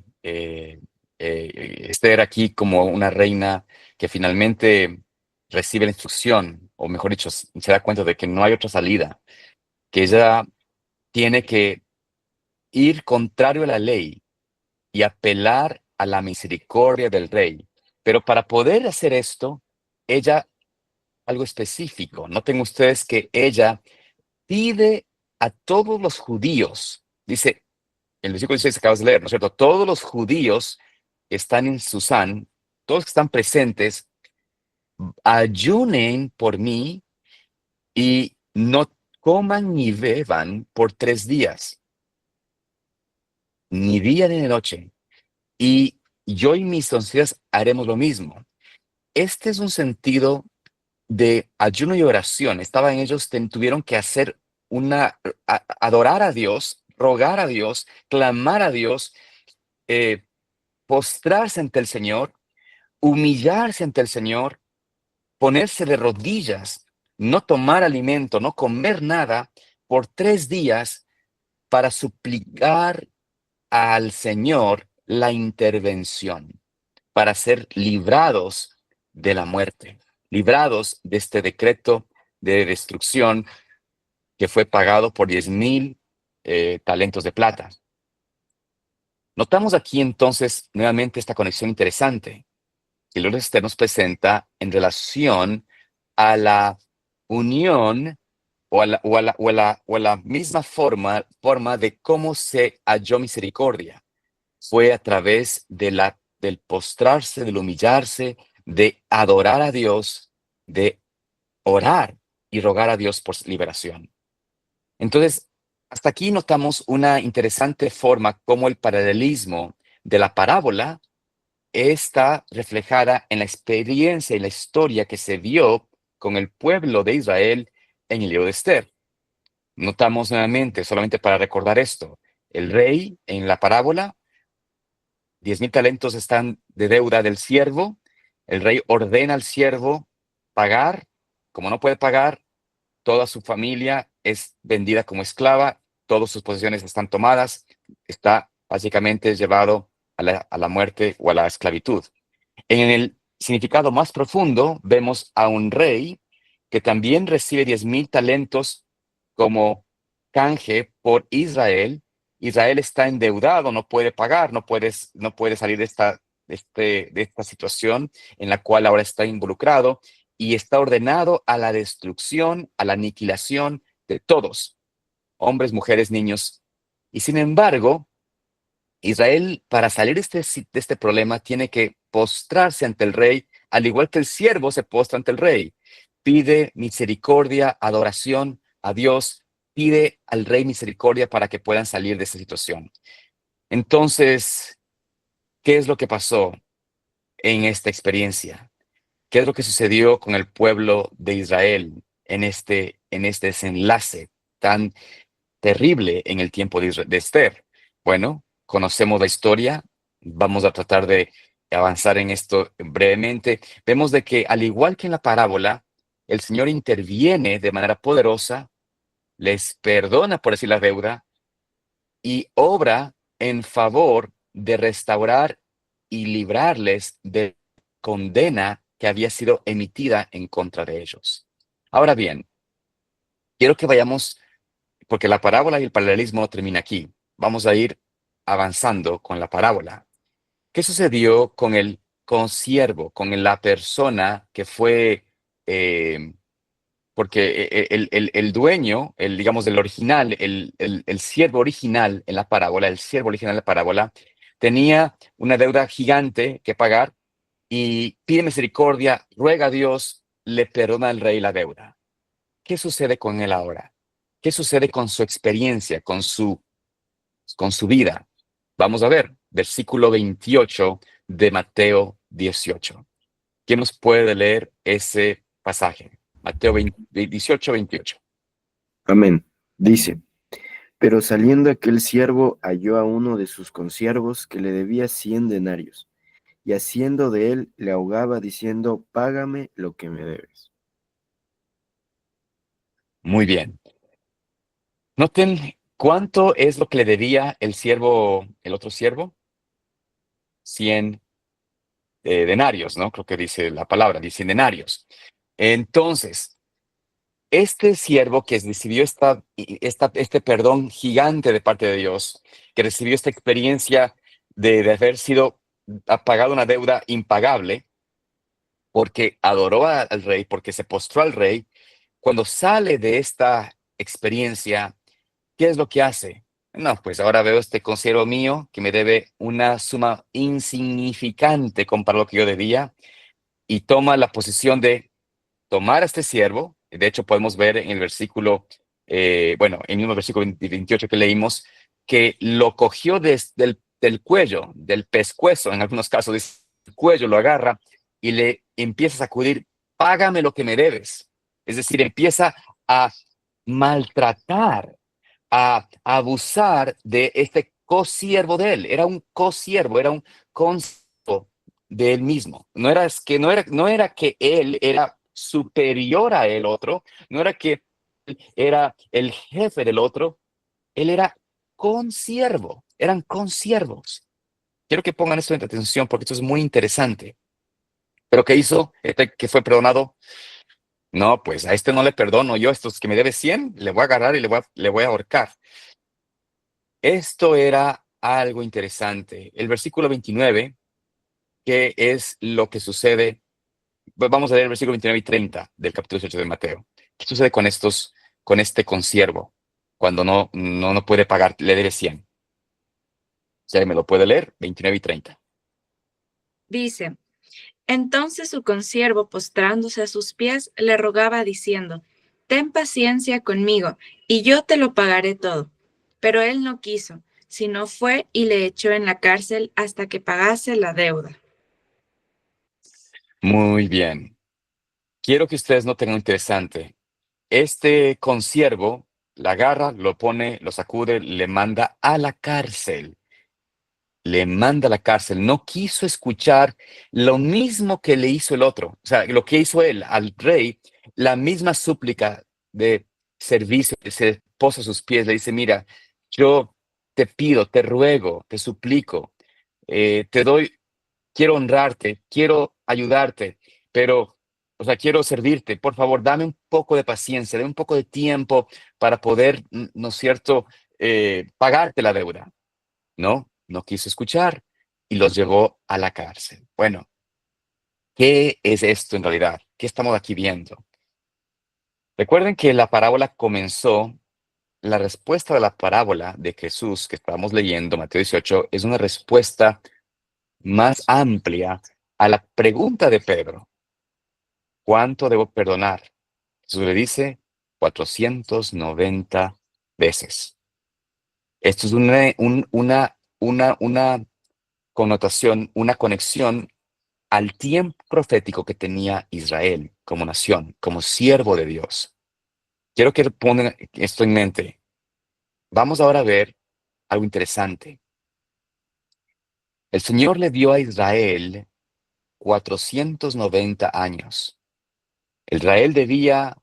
B: Esther aquí como una reina que finalmente recibe la instrucción, o mejor dicho, se da cuenta de que no hay otra salida, que ella tiene que ir contrario a la ley y apelar a la misericordia del rey. Pero para poder hacer esto, ella, algo específico, noten ustedes que ella pide a todos los judíos, dice, el versículo 16 que acabas de leer, ¿no es cierto? Todos los judíos que están en Susán, todos que están presentes, ayunen por mí y no coman ni beban por 3 días, ni día ni noche. Y yo y mis doncellas haremos lo mismo. Este es un sentido de ayuno y oración. Estaban ellos, tuvieron que hacer adorar a Dios, rogar a Dios, clamar a Dios, postrarse ante el Señor, humillarse ante el Señor, ponerse de rodillas, no tomar alimento, no comer nada por 3 días para suplicar al Señor la intervención, para ser librados de la muerte, librados de este decreto de destrucción que fue pagado por 10,000 talentos de plata. Notamos aquí entonces nuevamente esta conexión interesante que el Esther nos presenta en relación a la unión o a la misma forma de cómo se halló misericordia. Fue a través de del postrarse, del humillarse, de adorar a Dios, de orar y rogar a Dios por liberación. Entonces, hasta aquí notamos una interesante forma como el paralelismo de la parábola está reflejada en la experiencia y la historia que se vio con el pueblo de Israel en el libro de Esther. Notamos nuevamente, solamente para recordar esto, el rey en la parábola, 10,000 talentos están de deuda del siervo, el rey ordena al siervo pagar, como no puede pagar, toda su familia es vendida como esclava, todas sus posesiones están tomadas, está básicamente llevado a la muerte o a la esclavitud. En el significado más profundo, vemos a un rey que también recibe 10,000 talentos como canje por Israel. Israel está endeudado, no puede pagar, no puede salir de esta situación en la cual ahora está involucrado y está ordenado a la destrucción, a la aniquilación de todos, hombres, mujeres, niños. Y sin embargo, Israel, para salir de este problema, tiene que postrarse ante el rey, al igual que el siervo se postra ante el rey. Pide misericordia, adoración a Dios, pide al rey misericordia para que puedan salir de esta situación. Entonces, ¿qué es lo que pasó en esta experiencia? ¿Qué es lo que sucedió con el pueblo de Israel en este desenlace tan terrible en el tiempo de Esther? Bueno, conocemos la historia, vamos a tratar de avanzar en esto brevemente. Vemos de que, al igual que en la parábola, el Señor interviene de manera poderosa, les perdona, por decir la deuda, y obra en favor de restaurar y librarles de condena que había sido emitida en contra de ellos. Ahora bien, quiero que vayamos, porque la parábola y el paralelismo no termina aquí. Vamos a ir avanzando con la parábola. ¿Qué sucedió con el consiervo, con la persona que fue, porque el dueño, digamos, el original, el siervo original en la parábola, el siervo original en la parábola, tenía una deuda gigante que pagar y pide misericordia, ruega a Dios, le perdona al rey la deuda. ¿Qué sucede con él ahora? ¿Qué sucede con su experiencia, con su vida? Vamos a ver, versículo 28 de Mateo 18. ¿Quién nos puede leer ese pasaje? Mateo 18, 28.
I: Amén. Dice, pero saliendo aquel siervo halló a uno de sus consiervos que le debía 100 denarios, y haciendo de él le ahogaba diciendo, págame lo que me debes.
B: Muy bien. Noten cuánto es lo que le debía el otro siervo. 100 denarios, ¿no? Creo que dice la palabra, dice 100 denarios. Entonces, este siervo que recibió este perdón gigante de parte de Dios, que recibió esta experiencia de haber sido pagado una deuda impagable, porque adoró al rey, porque se postró al rey, cuando sale de esta experiencia, ¿qué es lo que hace? No, pues ahora veo este consiervo mío que me debe una suma insignificante comparado a lo que yo debía, y toma la posición de tomar a este siervo. De hecho, podemos ver en el versículo, en el mismo versículo 28 que leímos, que lo cogió desde del cuello, del pescuezo, en algunos casos dice el cuello, lo agarra y le empieza a sacudir, págame lo que me debes. Es decir, empieza a maltratar, a abusar de este consiervo de él. Era un consiervo, era un consiervo de él mismo. No era que él era superior a el otro, no era que él era el jefe del otro, él era consiervo, eran consiervos. Quiero que pongan esto en atención porque esto es muy interesante. Pero ¿qué hizo este que fue perdonado? No, pues a este no le perdono yo, a estos que me debe 100, le voy a agarrar y le voy a ahorcar. Esto era algo interesante. El versículo 29, ¿qué es lo que sucede? Vamos a leer el versículo 29 y 30 del capítulo 18 de Mateo. ¿Qué sucede con este consiervo cuando no puede pagar, le debe 100? Si alguien me lo puede leer, 29 y 30.
A: Dice, entonces su consiervo, postrándose a sus pies, le rogaba diciendo, ten paciencia conmigo, y yo te lo pagaré todo. Pero él no quiso, sino fue y le echó en la cárcel hasta que pagase la deuda.
B: Muy bien. Quiero que ustedes noten algo interesante. Este consiervo la agarra, lo pone, lo sacude, le manda a la cárcel. Le manda a la cárcel. No quiso escuchar lo mismo que le hizo el otro. O sea, lo que hizo él al rey, la misma súplica de servicio, que se posa a sus pies, le dice, mira, yo te pido, te ruego, te suplico, quiero honrarte, quiero ayudarte, pero o sea, quiero servirte, por favor, dame un poco de paciencia, dame un poco de tiempo para poder, ¿no es cierto?, pagarte la deuda. No, no quiso escuchar y los llevó a la cárcel. Bueno, ¿qué es esto en realidad? ¿Qué estamos aquí viendo? Recuerden que la parábola comenzó, la respuesta de la parábola de Jesús que estábamos leyendo, Mateo 18, es una respuesta más amplia a la pregunta de Pedro: ¿cuánto debo perdonar? Jesús le dice 490 veces. Esto es una connotación, una conexión al tiempo profético que tenía Israel como nación, como siervo de Dios. Quiero que pongan esto en mente. Vamos ahora a ver algo interesante. El Señor le dio a Israel 490 años. Israel debía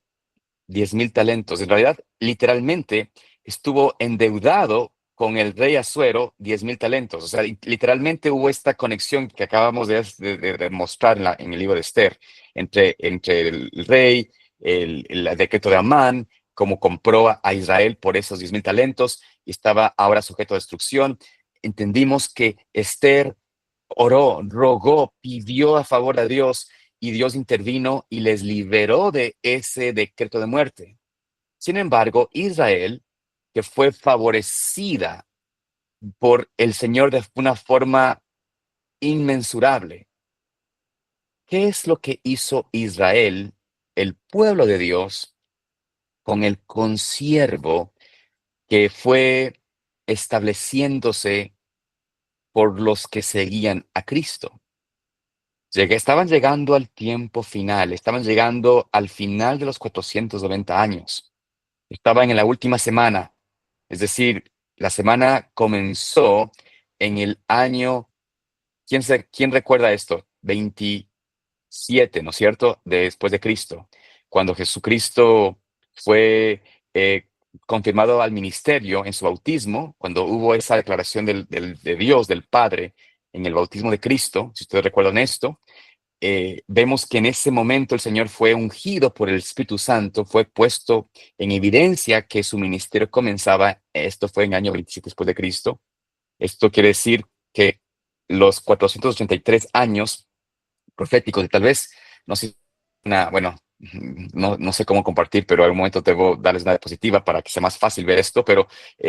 B: 10,000 talentos. En realidad, literalmente, estuvo endeudado con el rey Asuero 10,000 talentos. O sea, literalmente hubo esta conexión que acabamos de mostrar en el libro de Esther, entre el rey, el decreto de Amán, cómo compró a Israel por esos 10,000 talentos y estaba ahora sujeto a destrucción. Entendimos que Esther oró, rogó, pidió a favor de Dios, y Dios intervino y les liberó de ese decreto de muerte. Sin embargo, Israel, que fue favorecida por el Señor de una forma inmensurable, ¿qué es lo que hizo Israel, el pueblo de Dios, con el consiervo que fue estableciéndose por los que seguían a Cristo? Estaban llegando al tiempo final, estaban llegando al final de los 490 años. Estaban en la última semana, es decir, la semana comenzó en el año, ¿quién recuerda esto? 27, ¿no es cierto?, después de Cristo, cuando Jesucristo fue confirmado al ministerio en su bautismo, cuando hubo esa declaración de Dios, del Padre, en el bautismo de Cristo, si ustedes recuerdan esto. Vemos que en ese momento el Señor fue ungido por el Espíritu Santo, fue puesto en evidencia que su ministerio comenzaba. Esto fue en el año 27 después de Cristo. Esto quiere decir que los 483 años proféticos, y tal vez, no sé, bueno, no sé cómo compartir, pero en algún momento debo darles una diapositiva para que sea más fácil ver esto, pero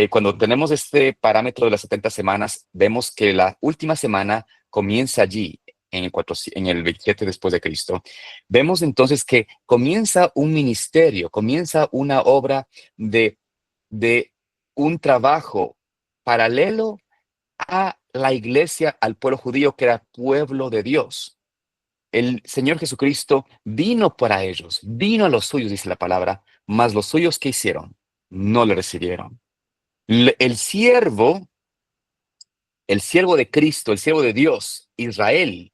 B: cuando tenemos este parámetro de las 70 semanas, vemos que la última semana comienza allí, en el 27 después de Cristo. Vemos entonces que comienza un ministerio, comienza una obra de un trabajo paralelo a la iglesia, al pueblo judío, que era pueblo de Dios. El Señor Jesucristo vino para ellos, vino a los suyos, dice la palabra, mas los suyos, ¿qué hicieron? No le recibieron. El siervo de Cristo, el siervo de Dios, Israel,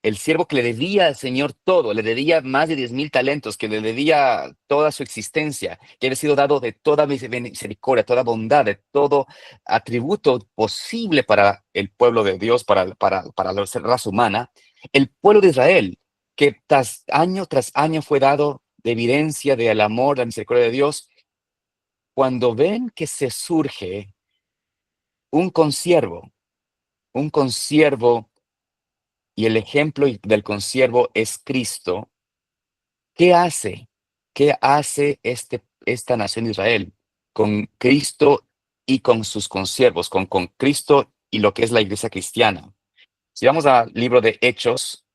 B: el siervo que le debía al Señor todo, le debía más de 10,000 talentos, que le debía toda su existencia, que había sido dado de toda misericordia, toda bondad, de todo atributo posible para el pueblo de Dios, para la raza humana. El pueblo de Israel, que tras año fue dado de evidencia del amor, de la misericordia de Dios, cuando ven que se surge un consiervo, y el ejemplo del consiervo es Cristo, ¿qué hace? ¿Qué hace esta nación de Israel con Cristo y con sus consiervos, con Cristo y lo que es la iglesia cristiana? Si vamos al libro de Hechos,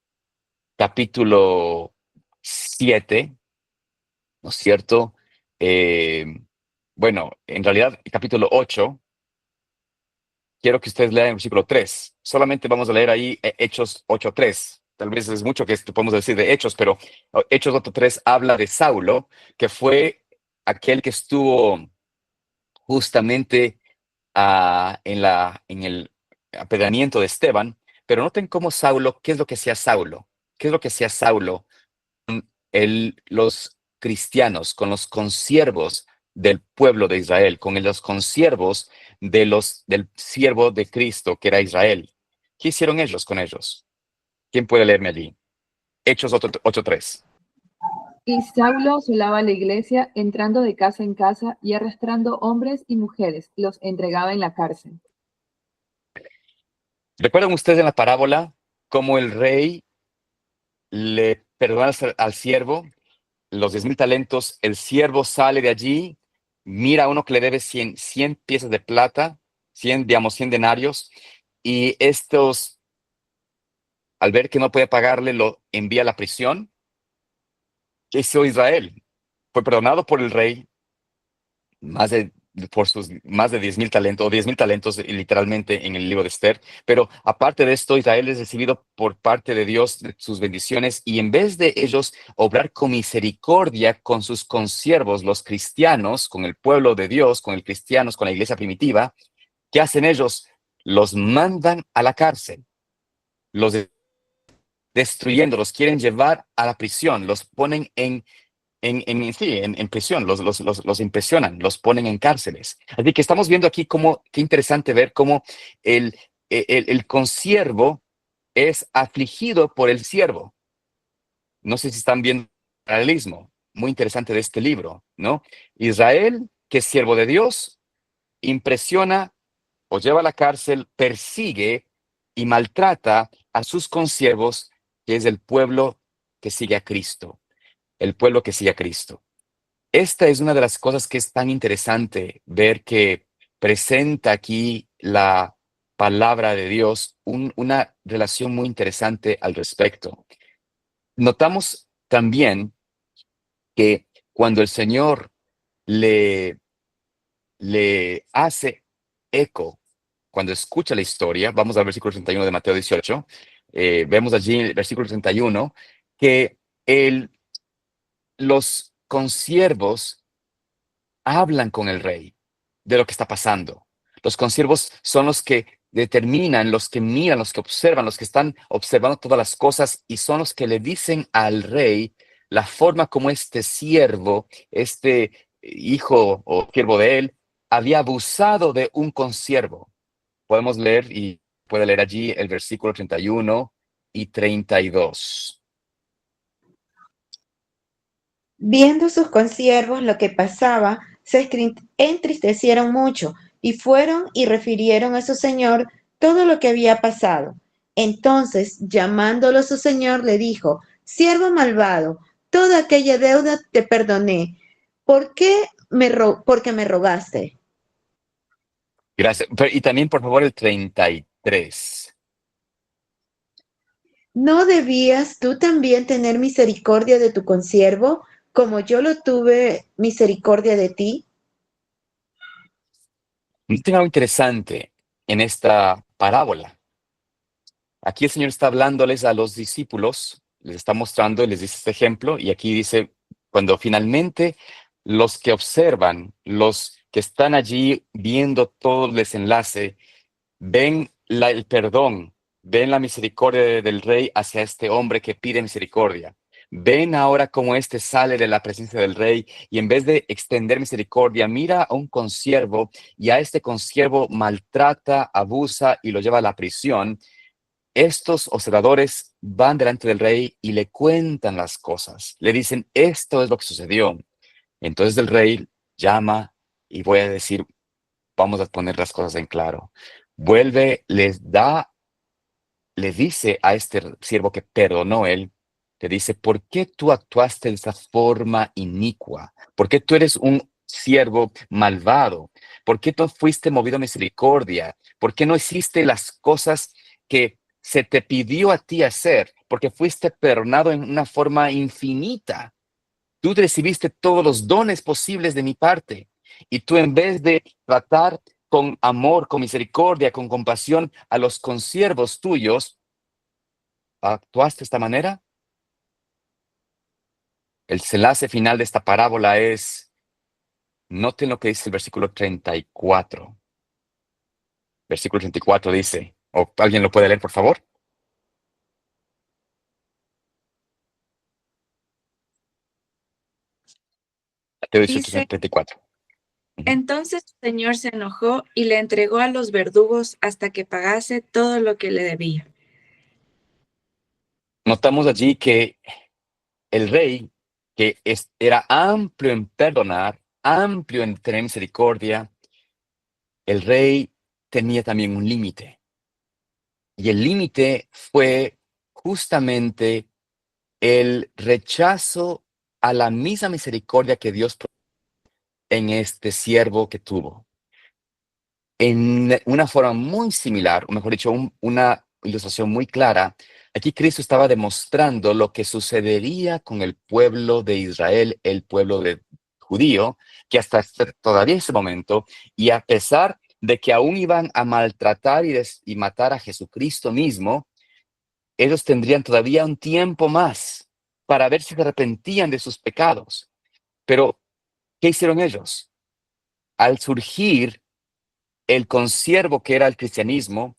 B: capítulo 7, ¿no es cierto? Bueno, en realidad, el capítulo 8, quiero que ustedes lean el versículo 3. Solamente vamos a leer ahí Hechos 8:3. Tal vez es mucho que podemos decir de Hechos, pero Hechos 8:3 habla de Saulo, que fue aquel que estuvo justamente en el apedreamiento de Esteban. Pero noten cómo Saulo, ¿qué es lo que hacía Saulo? ¿Qué es lo que hacía Saulo? Los cristianos, con los consiervos del pueblo de Israel, con los consiervos del siervo de Cristo, que era Israel. ¿Qué hicieron ellos con ellos? ¿Quién puede leerme allí? Hechos 8:3.
H: Y Saulo asolaba la iglesia, entrando de casa en casa y arrastrando hombres y mujeres, los entregaba en la cárcel.
B: ¿Recuerdan ustedes en la parábola cómo el rey le perdona al siervo los 10,000 talentos? El siervo sale de allí, mira a uno que le debe 100 piezas de plata, 100 denarios, y estos, al ver que no puede pagarle, lo envía a la prisión. ¿Qué hizo Israel? Fue perdonado por el rey por sus más de 10,000 talentos, o 10,000 talentos literalmente en el libro de Esther. Pero aparte de esto, Israel es recibido por parte de Dios sus bendiciones, y en vez de ellos obrar con misericordia con sus consiervos, los cristianos, con el pueblo de Dios, con los cristianos, con la iglesia primitiva, ¿qué hacen ellos? Los mandan a la cárcel, los destruyendo, los quieren llevar a la prisión, los ponen en prisión, los impresionan, los ponen en cárceles. Así que estamos viendo aquí qué interesante ver cómo el consiervo es afligido por el siervo. No sé si están viendo el paralelismo muy interesante de este libro, ¿no? Israel, que es siervo de Dios, impresiona o lleva a la cárcel, persigue y maltrata a sus consiervos, que es el pueblo que sigue a Cristo. El pueblo que sigue a Cristo. Esta es una de las cosas que es tan interesante ver, que presenta aquí la palabra de Dios una relación muy interesante al respecto. Notamos también que cuando el Señor le hace eco, cuando escucha la historia, vamos al versículo 31 de Mateo 18, vemos allí en el versículo 31 que los consiervos hablan con el rey de lo que está pasando. Los consiervos son los que determinan, los que miran, los que observan, los que están observando todas las cosas, y son los que le dicen al rey la forma como este siervo, este hijo o siervo de él, había abusado de un consiervo. Podemos leer, y puede leer allí el versículo 31 y 32.
D: Viendo sus consiervos lo que pasaba, se entristecieron mucho y fueron y refirieron a su señor todo lo que había pasado. Entonces, llamándolo su señor, le dijo: Siervo malvado, toda aquella deuda te perdoné. Porque me rogaste.
B: Gracias. Y también, por favor, el 33.
D: ¿No debías tú también tener misericordia de tu consiervo, como yo lo tuve misericordia de ti?
B: Tiene algo interesante en esta parábola. Aquí el Señor está hablándoles a los discípulos, les está mostrando y les dice este ejemplo, y aquí dice, cuando finalmente los que observan, los que están allí viendo todo el desenlace, ven el perdón, ven la misericordia del rey hacia este hombre que pide misericordia. Ven ahora cómo este sale de la presencia del rey, y en vez de extender misericordia, mira a un consiervo, y a este consiervo maltrata, abusa y lo lleva a la prisión. Estos observadores van delante del rey y le cuentan las cosas. Le dicen, esto es lo que sucedió. Entonces el rey llama, y voy a decir, vamos a poner las cosas en claro. Vuelve, le dice a este siervo que perdonó él, le dice: ¿por qué tú actuaste de esa forma inicua? ¿Por qué tú eres un siervo malvado? ¿Por qué tú fuiste movido a misericordia? ¿Por qué no hiciste las cosas que se te pidió a ti hacer? Porque fuiste perdonado en una forma infinita. Tú recibiste todos los dones posibles de mi parte, y tú, en vez de tratar con amor, con misericordia, con compasión a los consiervos tuyos, ¿actuaste de esta manera? El enlace final de esta parábola es, noten lo que dice el versículo 34. Versículo 34 dice, o alguien lo puede leer, por favor. Mateo 18,
A: Dice,
B: 34.
A: entonces el Señor se enojó y le entregó a los verdugos hasta que pagase todo lo que le debía.
B: Notamos allí que el rey que era amplio en perdonar, amplio en tener misericordia, el rey tenía también un límite. Y el límite fue justamente el rechazo a la misma misericordia que Dios en este siervo que tuvo. En una forma muy similar, o mejor dicho, una ilustración muy clara, aquí Cristo estaba demostrando lo que sucedería con el pueblo de Israel, el pueblo judío, que hasta todavía ese momento, y a pesar de que aún iban a maltratar y matar a Jesucristo mismo, ellos tendrían todavía un tiempo más para ver si se arrepentían de sus pecados. Pero, ¿qué hicieron ellos? Al surgir el consiervo que era el cristianismo,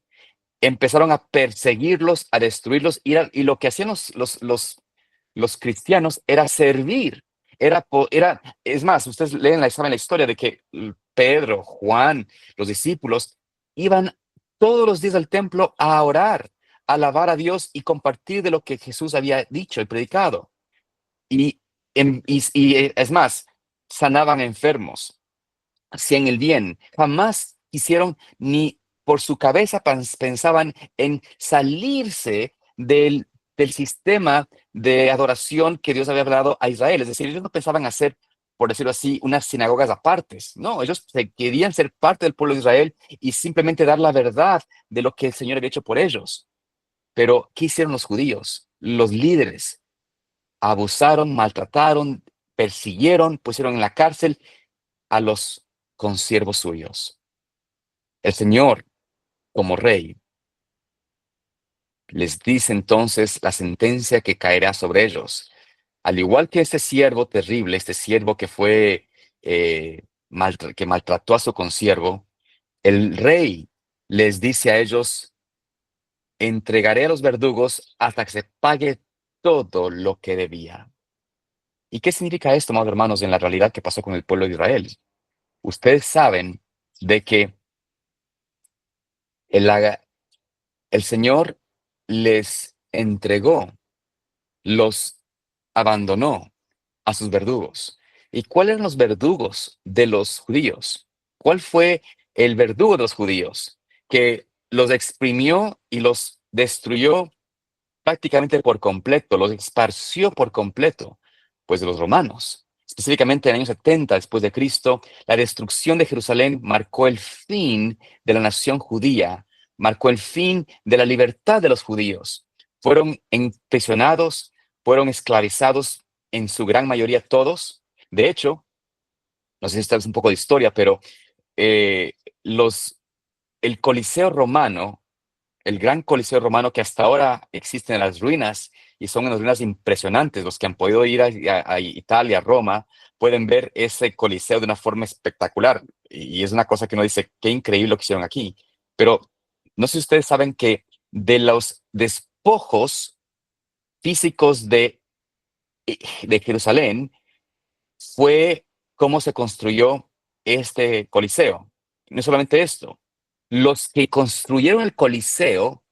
B: empezaron a perseguirlos, a destruirlos, y lo que hacían los cristianos era servir. Es más, ustedes saben la historia de que Pedro, Juan, los discípulos, iban todos los días al templo a orar, a alabar a Dios y compartir de lo que Jesús había dicho y predicado. Y es más, sanaban enfermos, hacían el bien. Jamás quisieron ni por su cabeza pensaban en salirse del sistema de adoración que Dios había dado a Israel. Es decir, ellos no pensaban hacer, por decirlo así, unas sinagogas apartes. No, ellos querían ser parte del pueblo de Israel y simplemente dar la verdad de lo que el Señor había hecho por ellos. Pero, ¿qué hicieron los judíos? Los líderes abusaron, maltrataron, persiguieron, pusieron en la cárcel a los consiervos suyos. El Señor, como rey, les dice entonces la sentencia que caerá sobre ellos. Al igual que este siervo terrible, este siervo que fue que maltrató a su consiervo, el rey les dice a ellos: entregaré a los verdugos hasta que se pague todo lo que debía. ¿Y qué significa esto, amados hermanos, en la realidad que pasó con el pueblo de Israel? Ustedes saben de que el Señor les entregó, los abandonó a sus verdugos. ¿Y cuáles eran los verdugos de los judíos? ¿Cuál fue el verdugo de los judíos? Que los exprimió y los destruyó prácticamente por completo, los esparció por completo, pues de los romanos. Específicamente en el año 70 después de Cristo, la destrucción de Jerusalén marcó el fin de la nación judía, marcó el fin de la libertad de los judíos. Fueron imprisionados, fueron esclavizados en su gran mayoría todos. De hecho, no sé si sabes un poco de historia, pero eh, el Coliseo romano, el gran Coliseo romano que hasta ahora existe en las ruinas, y son unas ruinas impresionantes. Los que han podido ir a Italia, a Roma, pueden ver ese Coliseo de una forma espectacular. Y es una cosa que uno dice, qué increíble lo que hicieron aquí. Pero no sé si ustedes saben que de los despojos físicos de Jerusalén fue cómo se construyó este Coliseo. No solamente esto, los que construyeron el Coliseo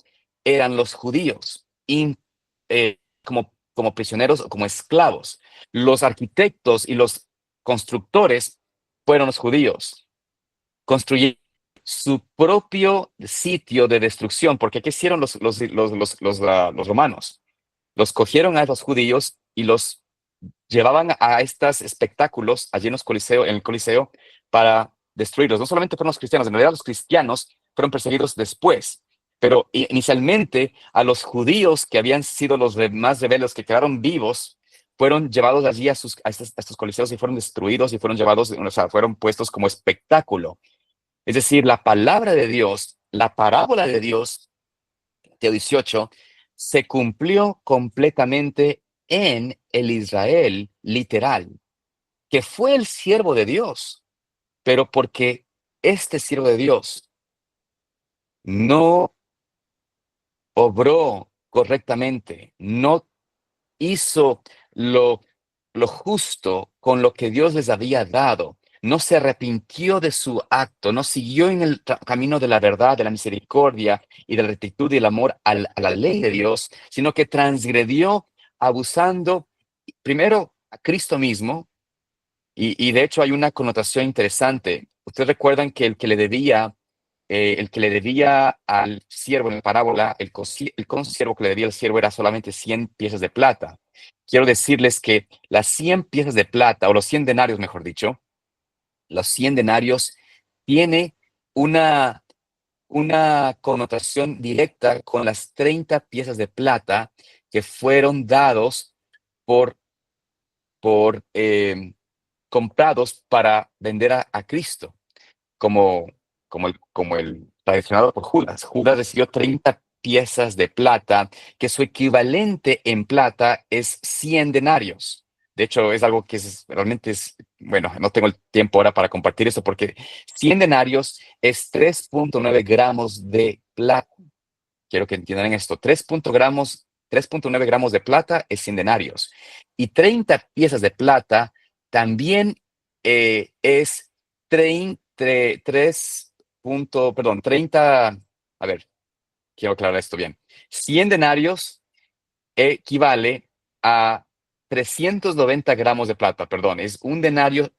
B: eran los judíos, como prisioneros o como esclavos. Los arquitectos y los constructores fueron los judíos. Construyeron su propio sitio de destrucción, porque ¿qué hicieron los romanos? Los cogieron a los judíos y los llevaban a estos espectáculos allí en el Coliseo para destruirlos. No solamente fueron los cristianos, en realidad los cristianos fueron perseguidos después, pero inicialmente a los judíos que habían sido los más rebeldes, que quedaron vivos, fueron llevados allí a estos coliseos y fueron destruidos y fueron llevados, o sea, fueron puestos como espectáculo. Es decir, la palabra de Dios, la parábola de Dios, Mateo 18, se cumplió completamente en el Israel literal, que fue el siervo de Dios, pero porque este siervo de Dios no obró correctamente, no hizo lo justo con lo que Dios les había dado, no se arrepintió de su acto, no siguió en el camino de la verdad, de la misericordia y de la rectitud y el amor a la ley de Dios, sino que transgredió abusando primero a Cristo mismo, y de hecho hay una connotación interesante. Ustedes recuerdan que el que le debía al siervo en la parábola, el consiervo que le debía al siervo era solamente 100 piezas de plata. Quiero decirles que las 100 piezas de plata, o los 100 denarios, mejor dicho, los 100 denarios tiene una connotación directa con las 30 piezas de plata que fueron dados por comprados para vender a Cristo, como, como el traicionado por Judas. Judas recibió 30 piezas de plata, que su equivalente en plata es 100 denarios. De hecho, es algo que realmente es, bueno, no tengo el tiempo ahora para compartir esto, porque 100 denarios es 3.9 gramos de plata. Quiero que entiendan esto. 3.9 gramos de plata es 100 denarios. Y 30 piezas de plata también es 30, a ver, quiero aclarar esto bien. 100 denarios equivale a 390 gramos de plata, perdón, es un denario,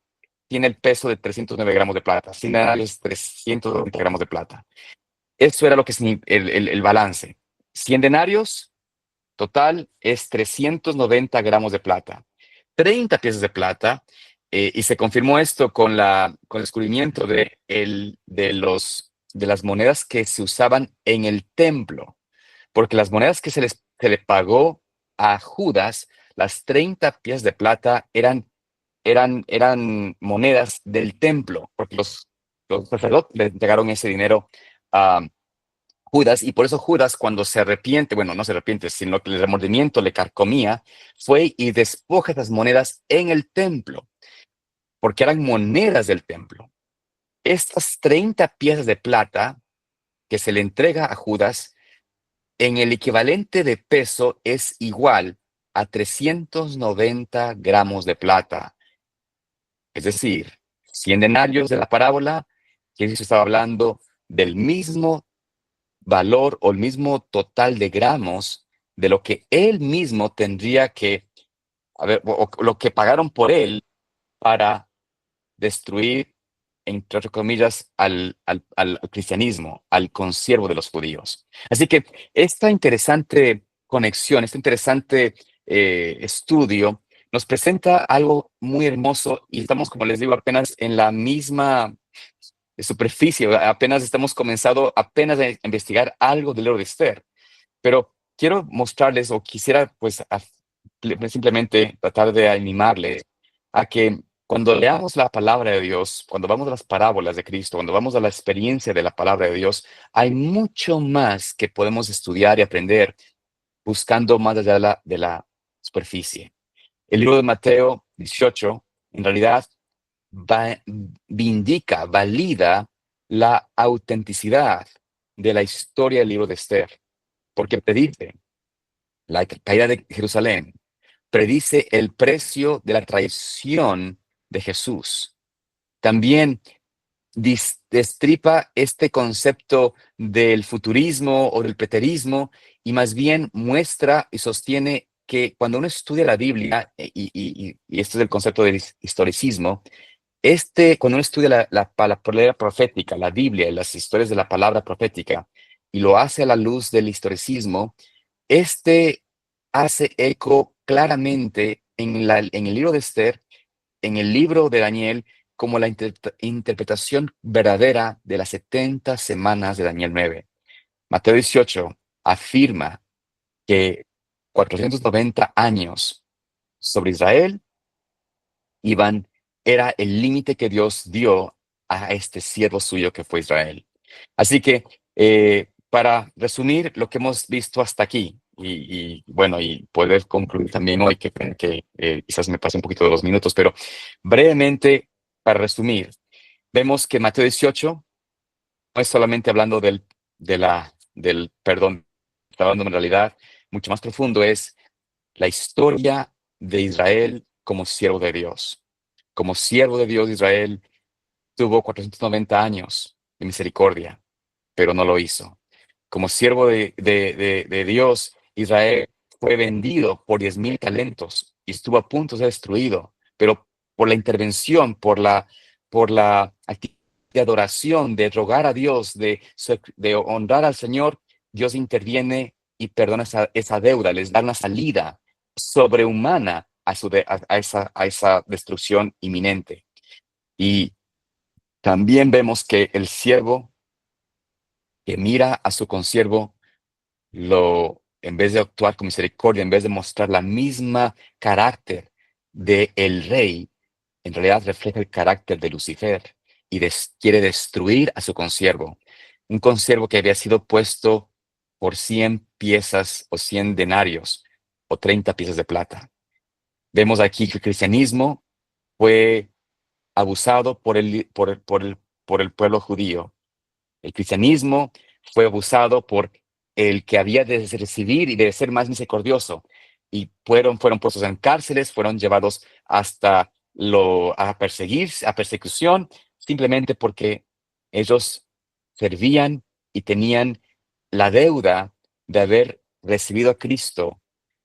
B: tiene el peso de 309 gramos de plata, 100 denarios, 390 gramos de plata. Eso era lo que es el balance. 100 denarios, total, es 390 gramos de plata. 30 piezas de plata, y se confirmó esto con el descubrimiento de las monedas que se usaban en el templo, porque las monedas que se le pagó a Judas, las 30 piezas de plata eran monedas del templo, porque los sacerdotes le entregaron ese dinero a Judas, y por eso Judas, cuando se arrepiente, bueno, no se arrepiente, sino que el remordimiento le carcomía, fue y despoja esas monedas en el templo, porque eran monedas del templo. Estas 30 piezas de plata que se le entrega a Judas, en el equivalente de peso es igual a 390 gramos de plata. Es decir, 100 denarios de la parábola, Jesús estaba hablando del mismo valor o el mismo total de gramos de lo que él mismo tendría que, o lo que pagaron por él para destruir, entre otras comillas, al cristianismo, al consiervo de los judíos. Así que esta interesante conexión, este interesante estudio nos presenta algo muy hermoso, y estamos, como les digo, apenas en la misma superficie, apenas estamos comenzando apenas a investigar algo del libro de Esther, pero quiero mostrarles, o quisiera pues simplemente tratar de animarles a que cuando leamos la palabra de Dios, cuando vamos a las parábolas de Cristo, cuando vamos a la experiencia de la palabra de Dios, hay mucho más que podemos estudiar y aprender buscando más allá de la superficie. El libro de Mateo 18, en realidad, valida la autenticidad de la historia del libro de Esther, porque predice la caída de Jerusalén, predice el precio de la traición de Jesús. También destripa este concepto del futurismo o del preterismo, y más bien muestra y sostiene que cuando uno estudia la Biblia, y este es el concepto del historicismo, cuando uno estudia la palabra profética, la Biblia y las historias de la palabra profética, y lo hace a la luz del historicismo, hace eco claramente en el libro de Esther, en el libro de Daniel, como la interpretación verdadera de las 70 semanas de Daniel 9. Mateo 18 afirma que 490 años sobre Israel era el límite que Dios dio a este siervo suyo que fue Israel. Así que, para resumir lo que hemos visto hasta aquí, y bueno, y poder concluir también hoy, que quizás me pase un poquito de los minutos, pero brevemente, para resumir, vemos que Mateo 18 no es solamente hablando del perdón, está hablando en realidad mucho más profundo, es la historia de Israel como siervo de Dios. Como siervo de Dios, Israel tuvo 490 años de misericordia, pero no lo hizo. Como siervo de Dios, Israel fue vendido por 10,000 talentos y estuvo a punto de ser destruido, pero por la intervención, por la actividad de adoración, de rogar a Dios, de honrar al Señor, Dios interviene y perdona esa deuda, les da una salida sobrehumana a esa destrucción inminente. Y también vemos que el siervo que mira a su consiervo, en vez de actuar con misericordia, en vez de mostrar la misma carácter del rey, en realidad refleja el carácter de Lucifer y quiere destruir a su consiervo. Un consiervo que había sido puesto por 100 piezas o 100 denarios o 30 piezas de plata. Vemos aquí que el cristianismo fue abusado por el pueblo judío. El cristianismo fue abusado por el que había de recibir y de ser más misericordioso. Y fueron puestos en cárceles, fueron llevados hasta a persecución, simplemente porque ellos servían y tenían la deuda de haber recibido a Cristo,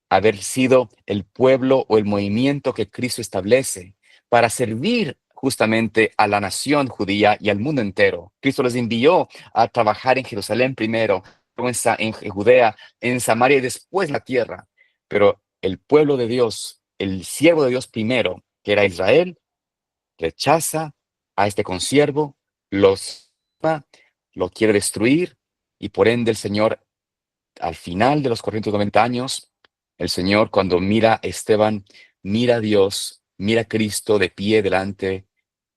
B: haber sido el pueblo o el movimiento que Cristo establece para servir justamente a la nación judía y al mundo entero. Cristo les envió a trabajar en Jerusalén primero, luego en Judea, en Samaria y después la tierra. Pero el pueblo de Dios, el siervo de Dios primero, que era Israel, rechaza a este consiervo, lo quiere destruir y por ende el Señor, al final de los 490 años, el Señor cuando mira a Esteban, mira a Dios, mira a Cristo de pie delante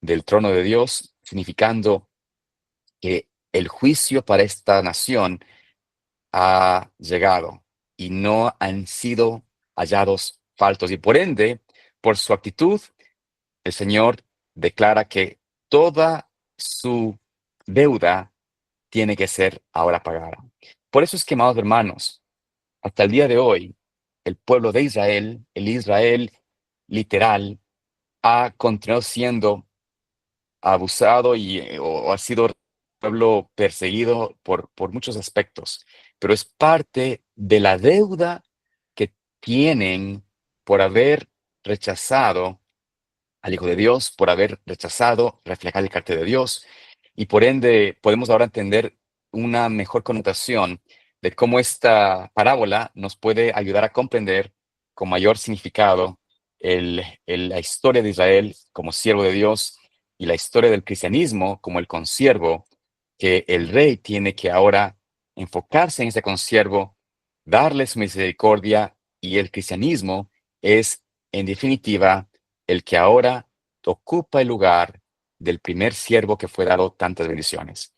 B: del trono de Dios, significando que el juicio para esta nación ha llegado y no han sido hallados faltos. Y por ende, por su actitud, el Señor declara que toda su deuda tiene que ser ahora pagada. Por eso es que, amados hermanos, hasta el día de hoy, el pueblo de Israel, el Israel literal, ha continuado siendo abusado o ha sido pueblo perseguido por muchos aspectos, pero es parte de la deuda que tienen por haber rechazado al Hijo de Dios, por haber rechazado reflejar el carácter de Dios, y por ende podemos ahora entender una mejor connotación de cómo esta parábola nos puede ayudar a comprender con mayor significado la historia de Israel como siervo de Dios y la historia del cristianismo como el consiervo, que el rey tiene que ahora enfocarse en ese consiervo, darle su misericordia, y el cristianismo es, en definitiva, el que ahora ocupa el lugar del primer siervo que fue dado tantas bendiciones.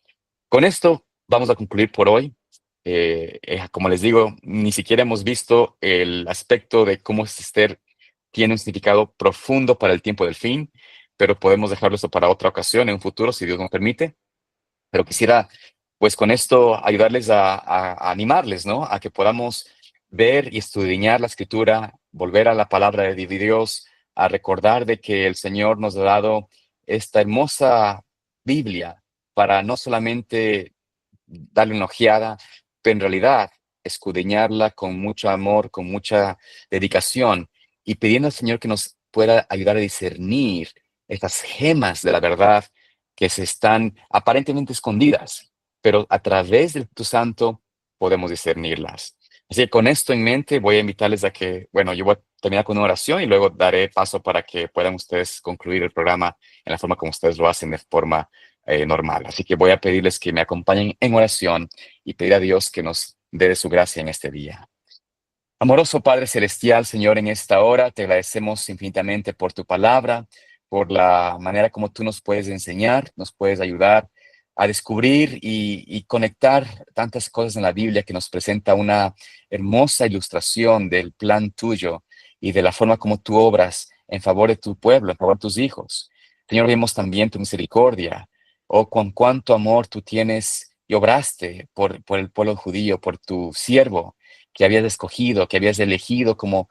B: Con esto vamos a concluir por hoy. Como les digo, ni siquiera hemos visto el aspecto de cómo Esther tiene un significado profundo para el tiempo del fin, pero podemos dejarlo esto para otra ocasión en un futuro, si Dios nos permite. Pero quisiera, pues con esto, ayudarles a animarles, ¿no? A que podamos ver y escudriñar la Escritura, volver a la palabra de Dios, a recordar de que el Señor nos ha dado esta hermosa Biblia para no solamente darle una ojeada, pero en realidad escudriñarla con mucho amor, con mucha dedicación, y pidiendo al Señor que nos pueda ayudar a discernir estas gemas de la verdad que se están aparentemente escondidas, pero a través del Espíritu Santo podemos discernirlas. Así que con esto en mente voy a invitarles a que, bueno, yo voy a terminar con una oración y luego daré paso para que puedan ustedes concluir el programa en la forma como ustedes lo hacen de forma normal. Así que voy a pedirles que me acompañen en oración y pedir a Dios que nos dé de su gracia en este día. Amoroso Padre Celestial, Señor, en esta hora te agradecemos infinitamente por tu palabra, por la manera como tú nos puedes enseñar, nos puedes ayudar a descubrir y conectar tantas cosas en la Biblia que nos presenta una hermosa ilustración del plan tuyo y de la forma como tú obras en favor de tu pueblo, en favor de tus hijos. Señor, vemos también tu misericordia, con cuánto amor tú tienes y obraste por el pueblo judío, por tu siervo que habías escogido, que habías elegido como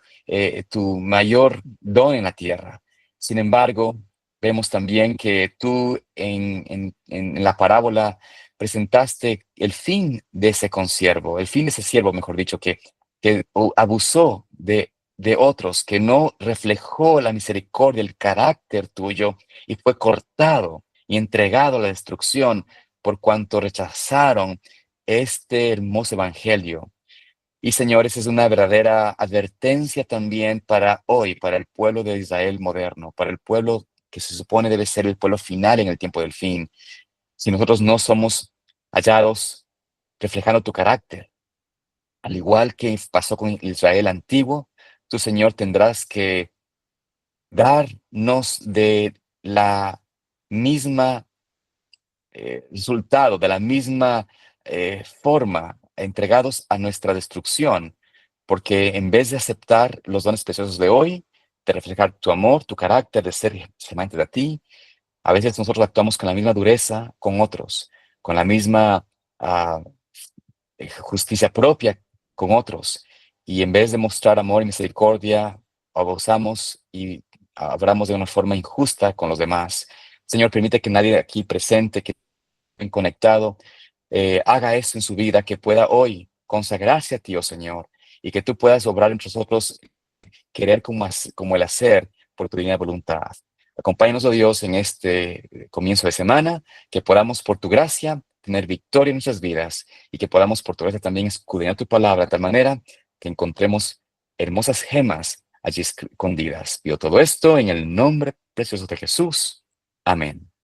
B: tu mayor don en la tierra. Sin embargo, vemos también que tú en la parábola presentaste el fin de ese consiervo, el fin de ese siervo, mejor dicho, que abusó de de otros, que no reflejó la misericordia, el carácter tuyo, y fue cortado y entregado a la destrucción por cuanto rechazaron este hermoso evangelio. Y señores, es una verdadera advertencia también para hoy, para el pueblo de Israel moderno, para el pueblo que se supone debe ser el pueblo final en el tiempo del fin. Si nosotros no somos hallados reflejando tu carácter, al igual que pasó con Israel antiguo, tú, Señor, tendrás que darnos de la misma resultado, de la misma forma, entregados a nuestra destrucción, porque en vez de aceptar los dones preciosos de hoy, de reflejar tu amor, tu carácter, de ser semejante a ti, a veces nosotros actuamos con la misma dureza con otros, con la misma ah, justicia propia con otros, y en vez de mostrar amor y misericordia, abusamos y hablamos de una forma injusta con los demás. Señor, permite que nadie aquí presente, que esté conectado, haga esto en su vida, que pueda hoy consagrarse a ti, oh Señor, y que tú puedas obrar entre nosotros, querer como el hacer por tu divina voluntad. Acompáñanos, oh Dios, en este comienzo de semana, que podamos por tu gracia tener victoria en nuestras vidas y que podamos por tu gracia también escudriñar tu palabra de tal manera que encontremos hermosas gemas allí escondidas. Pido todo esto en el nombre precioso de Jesús. Amén.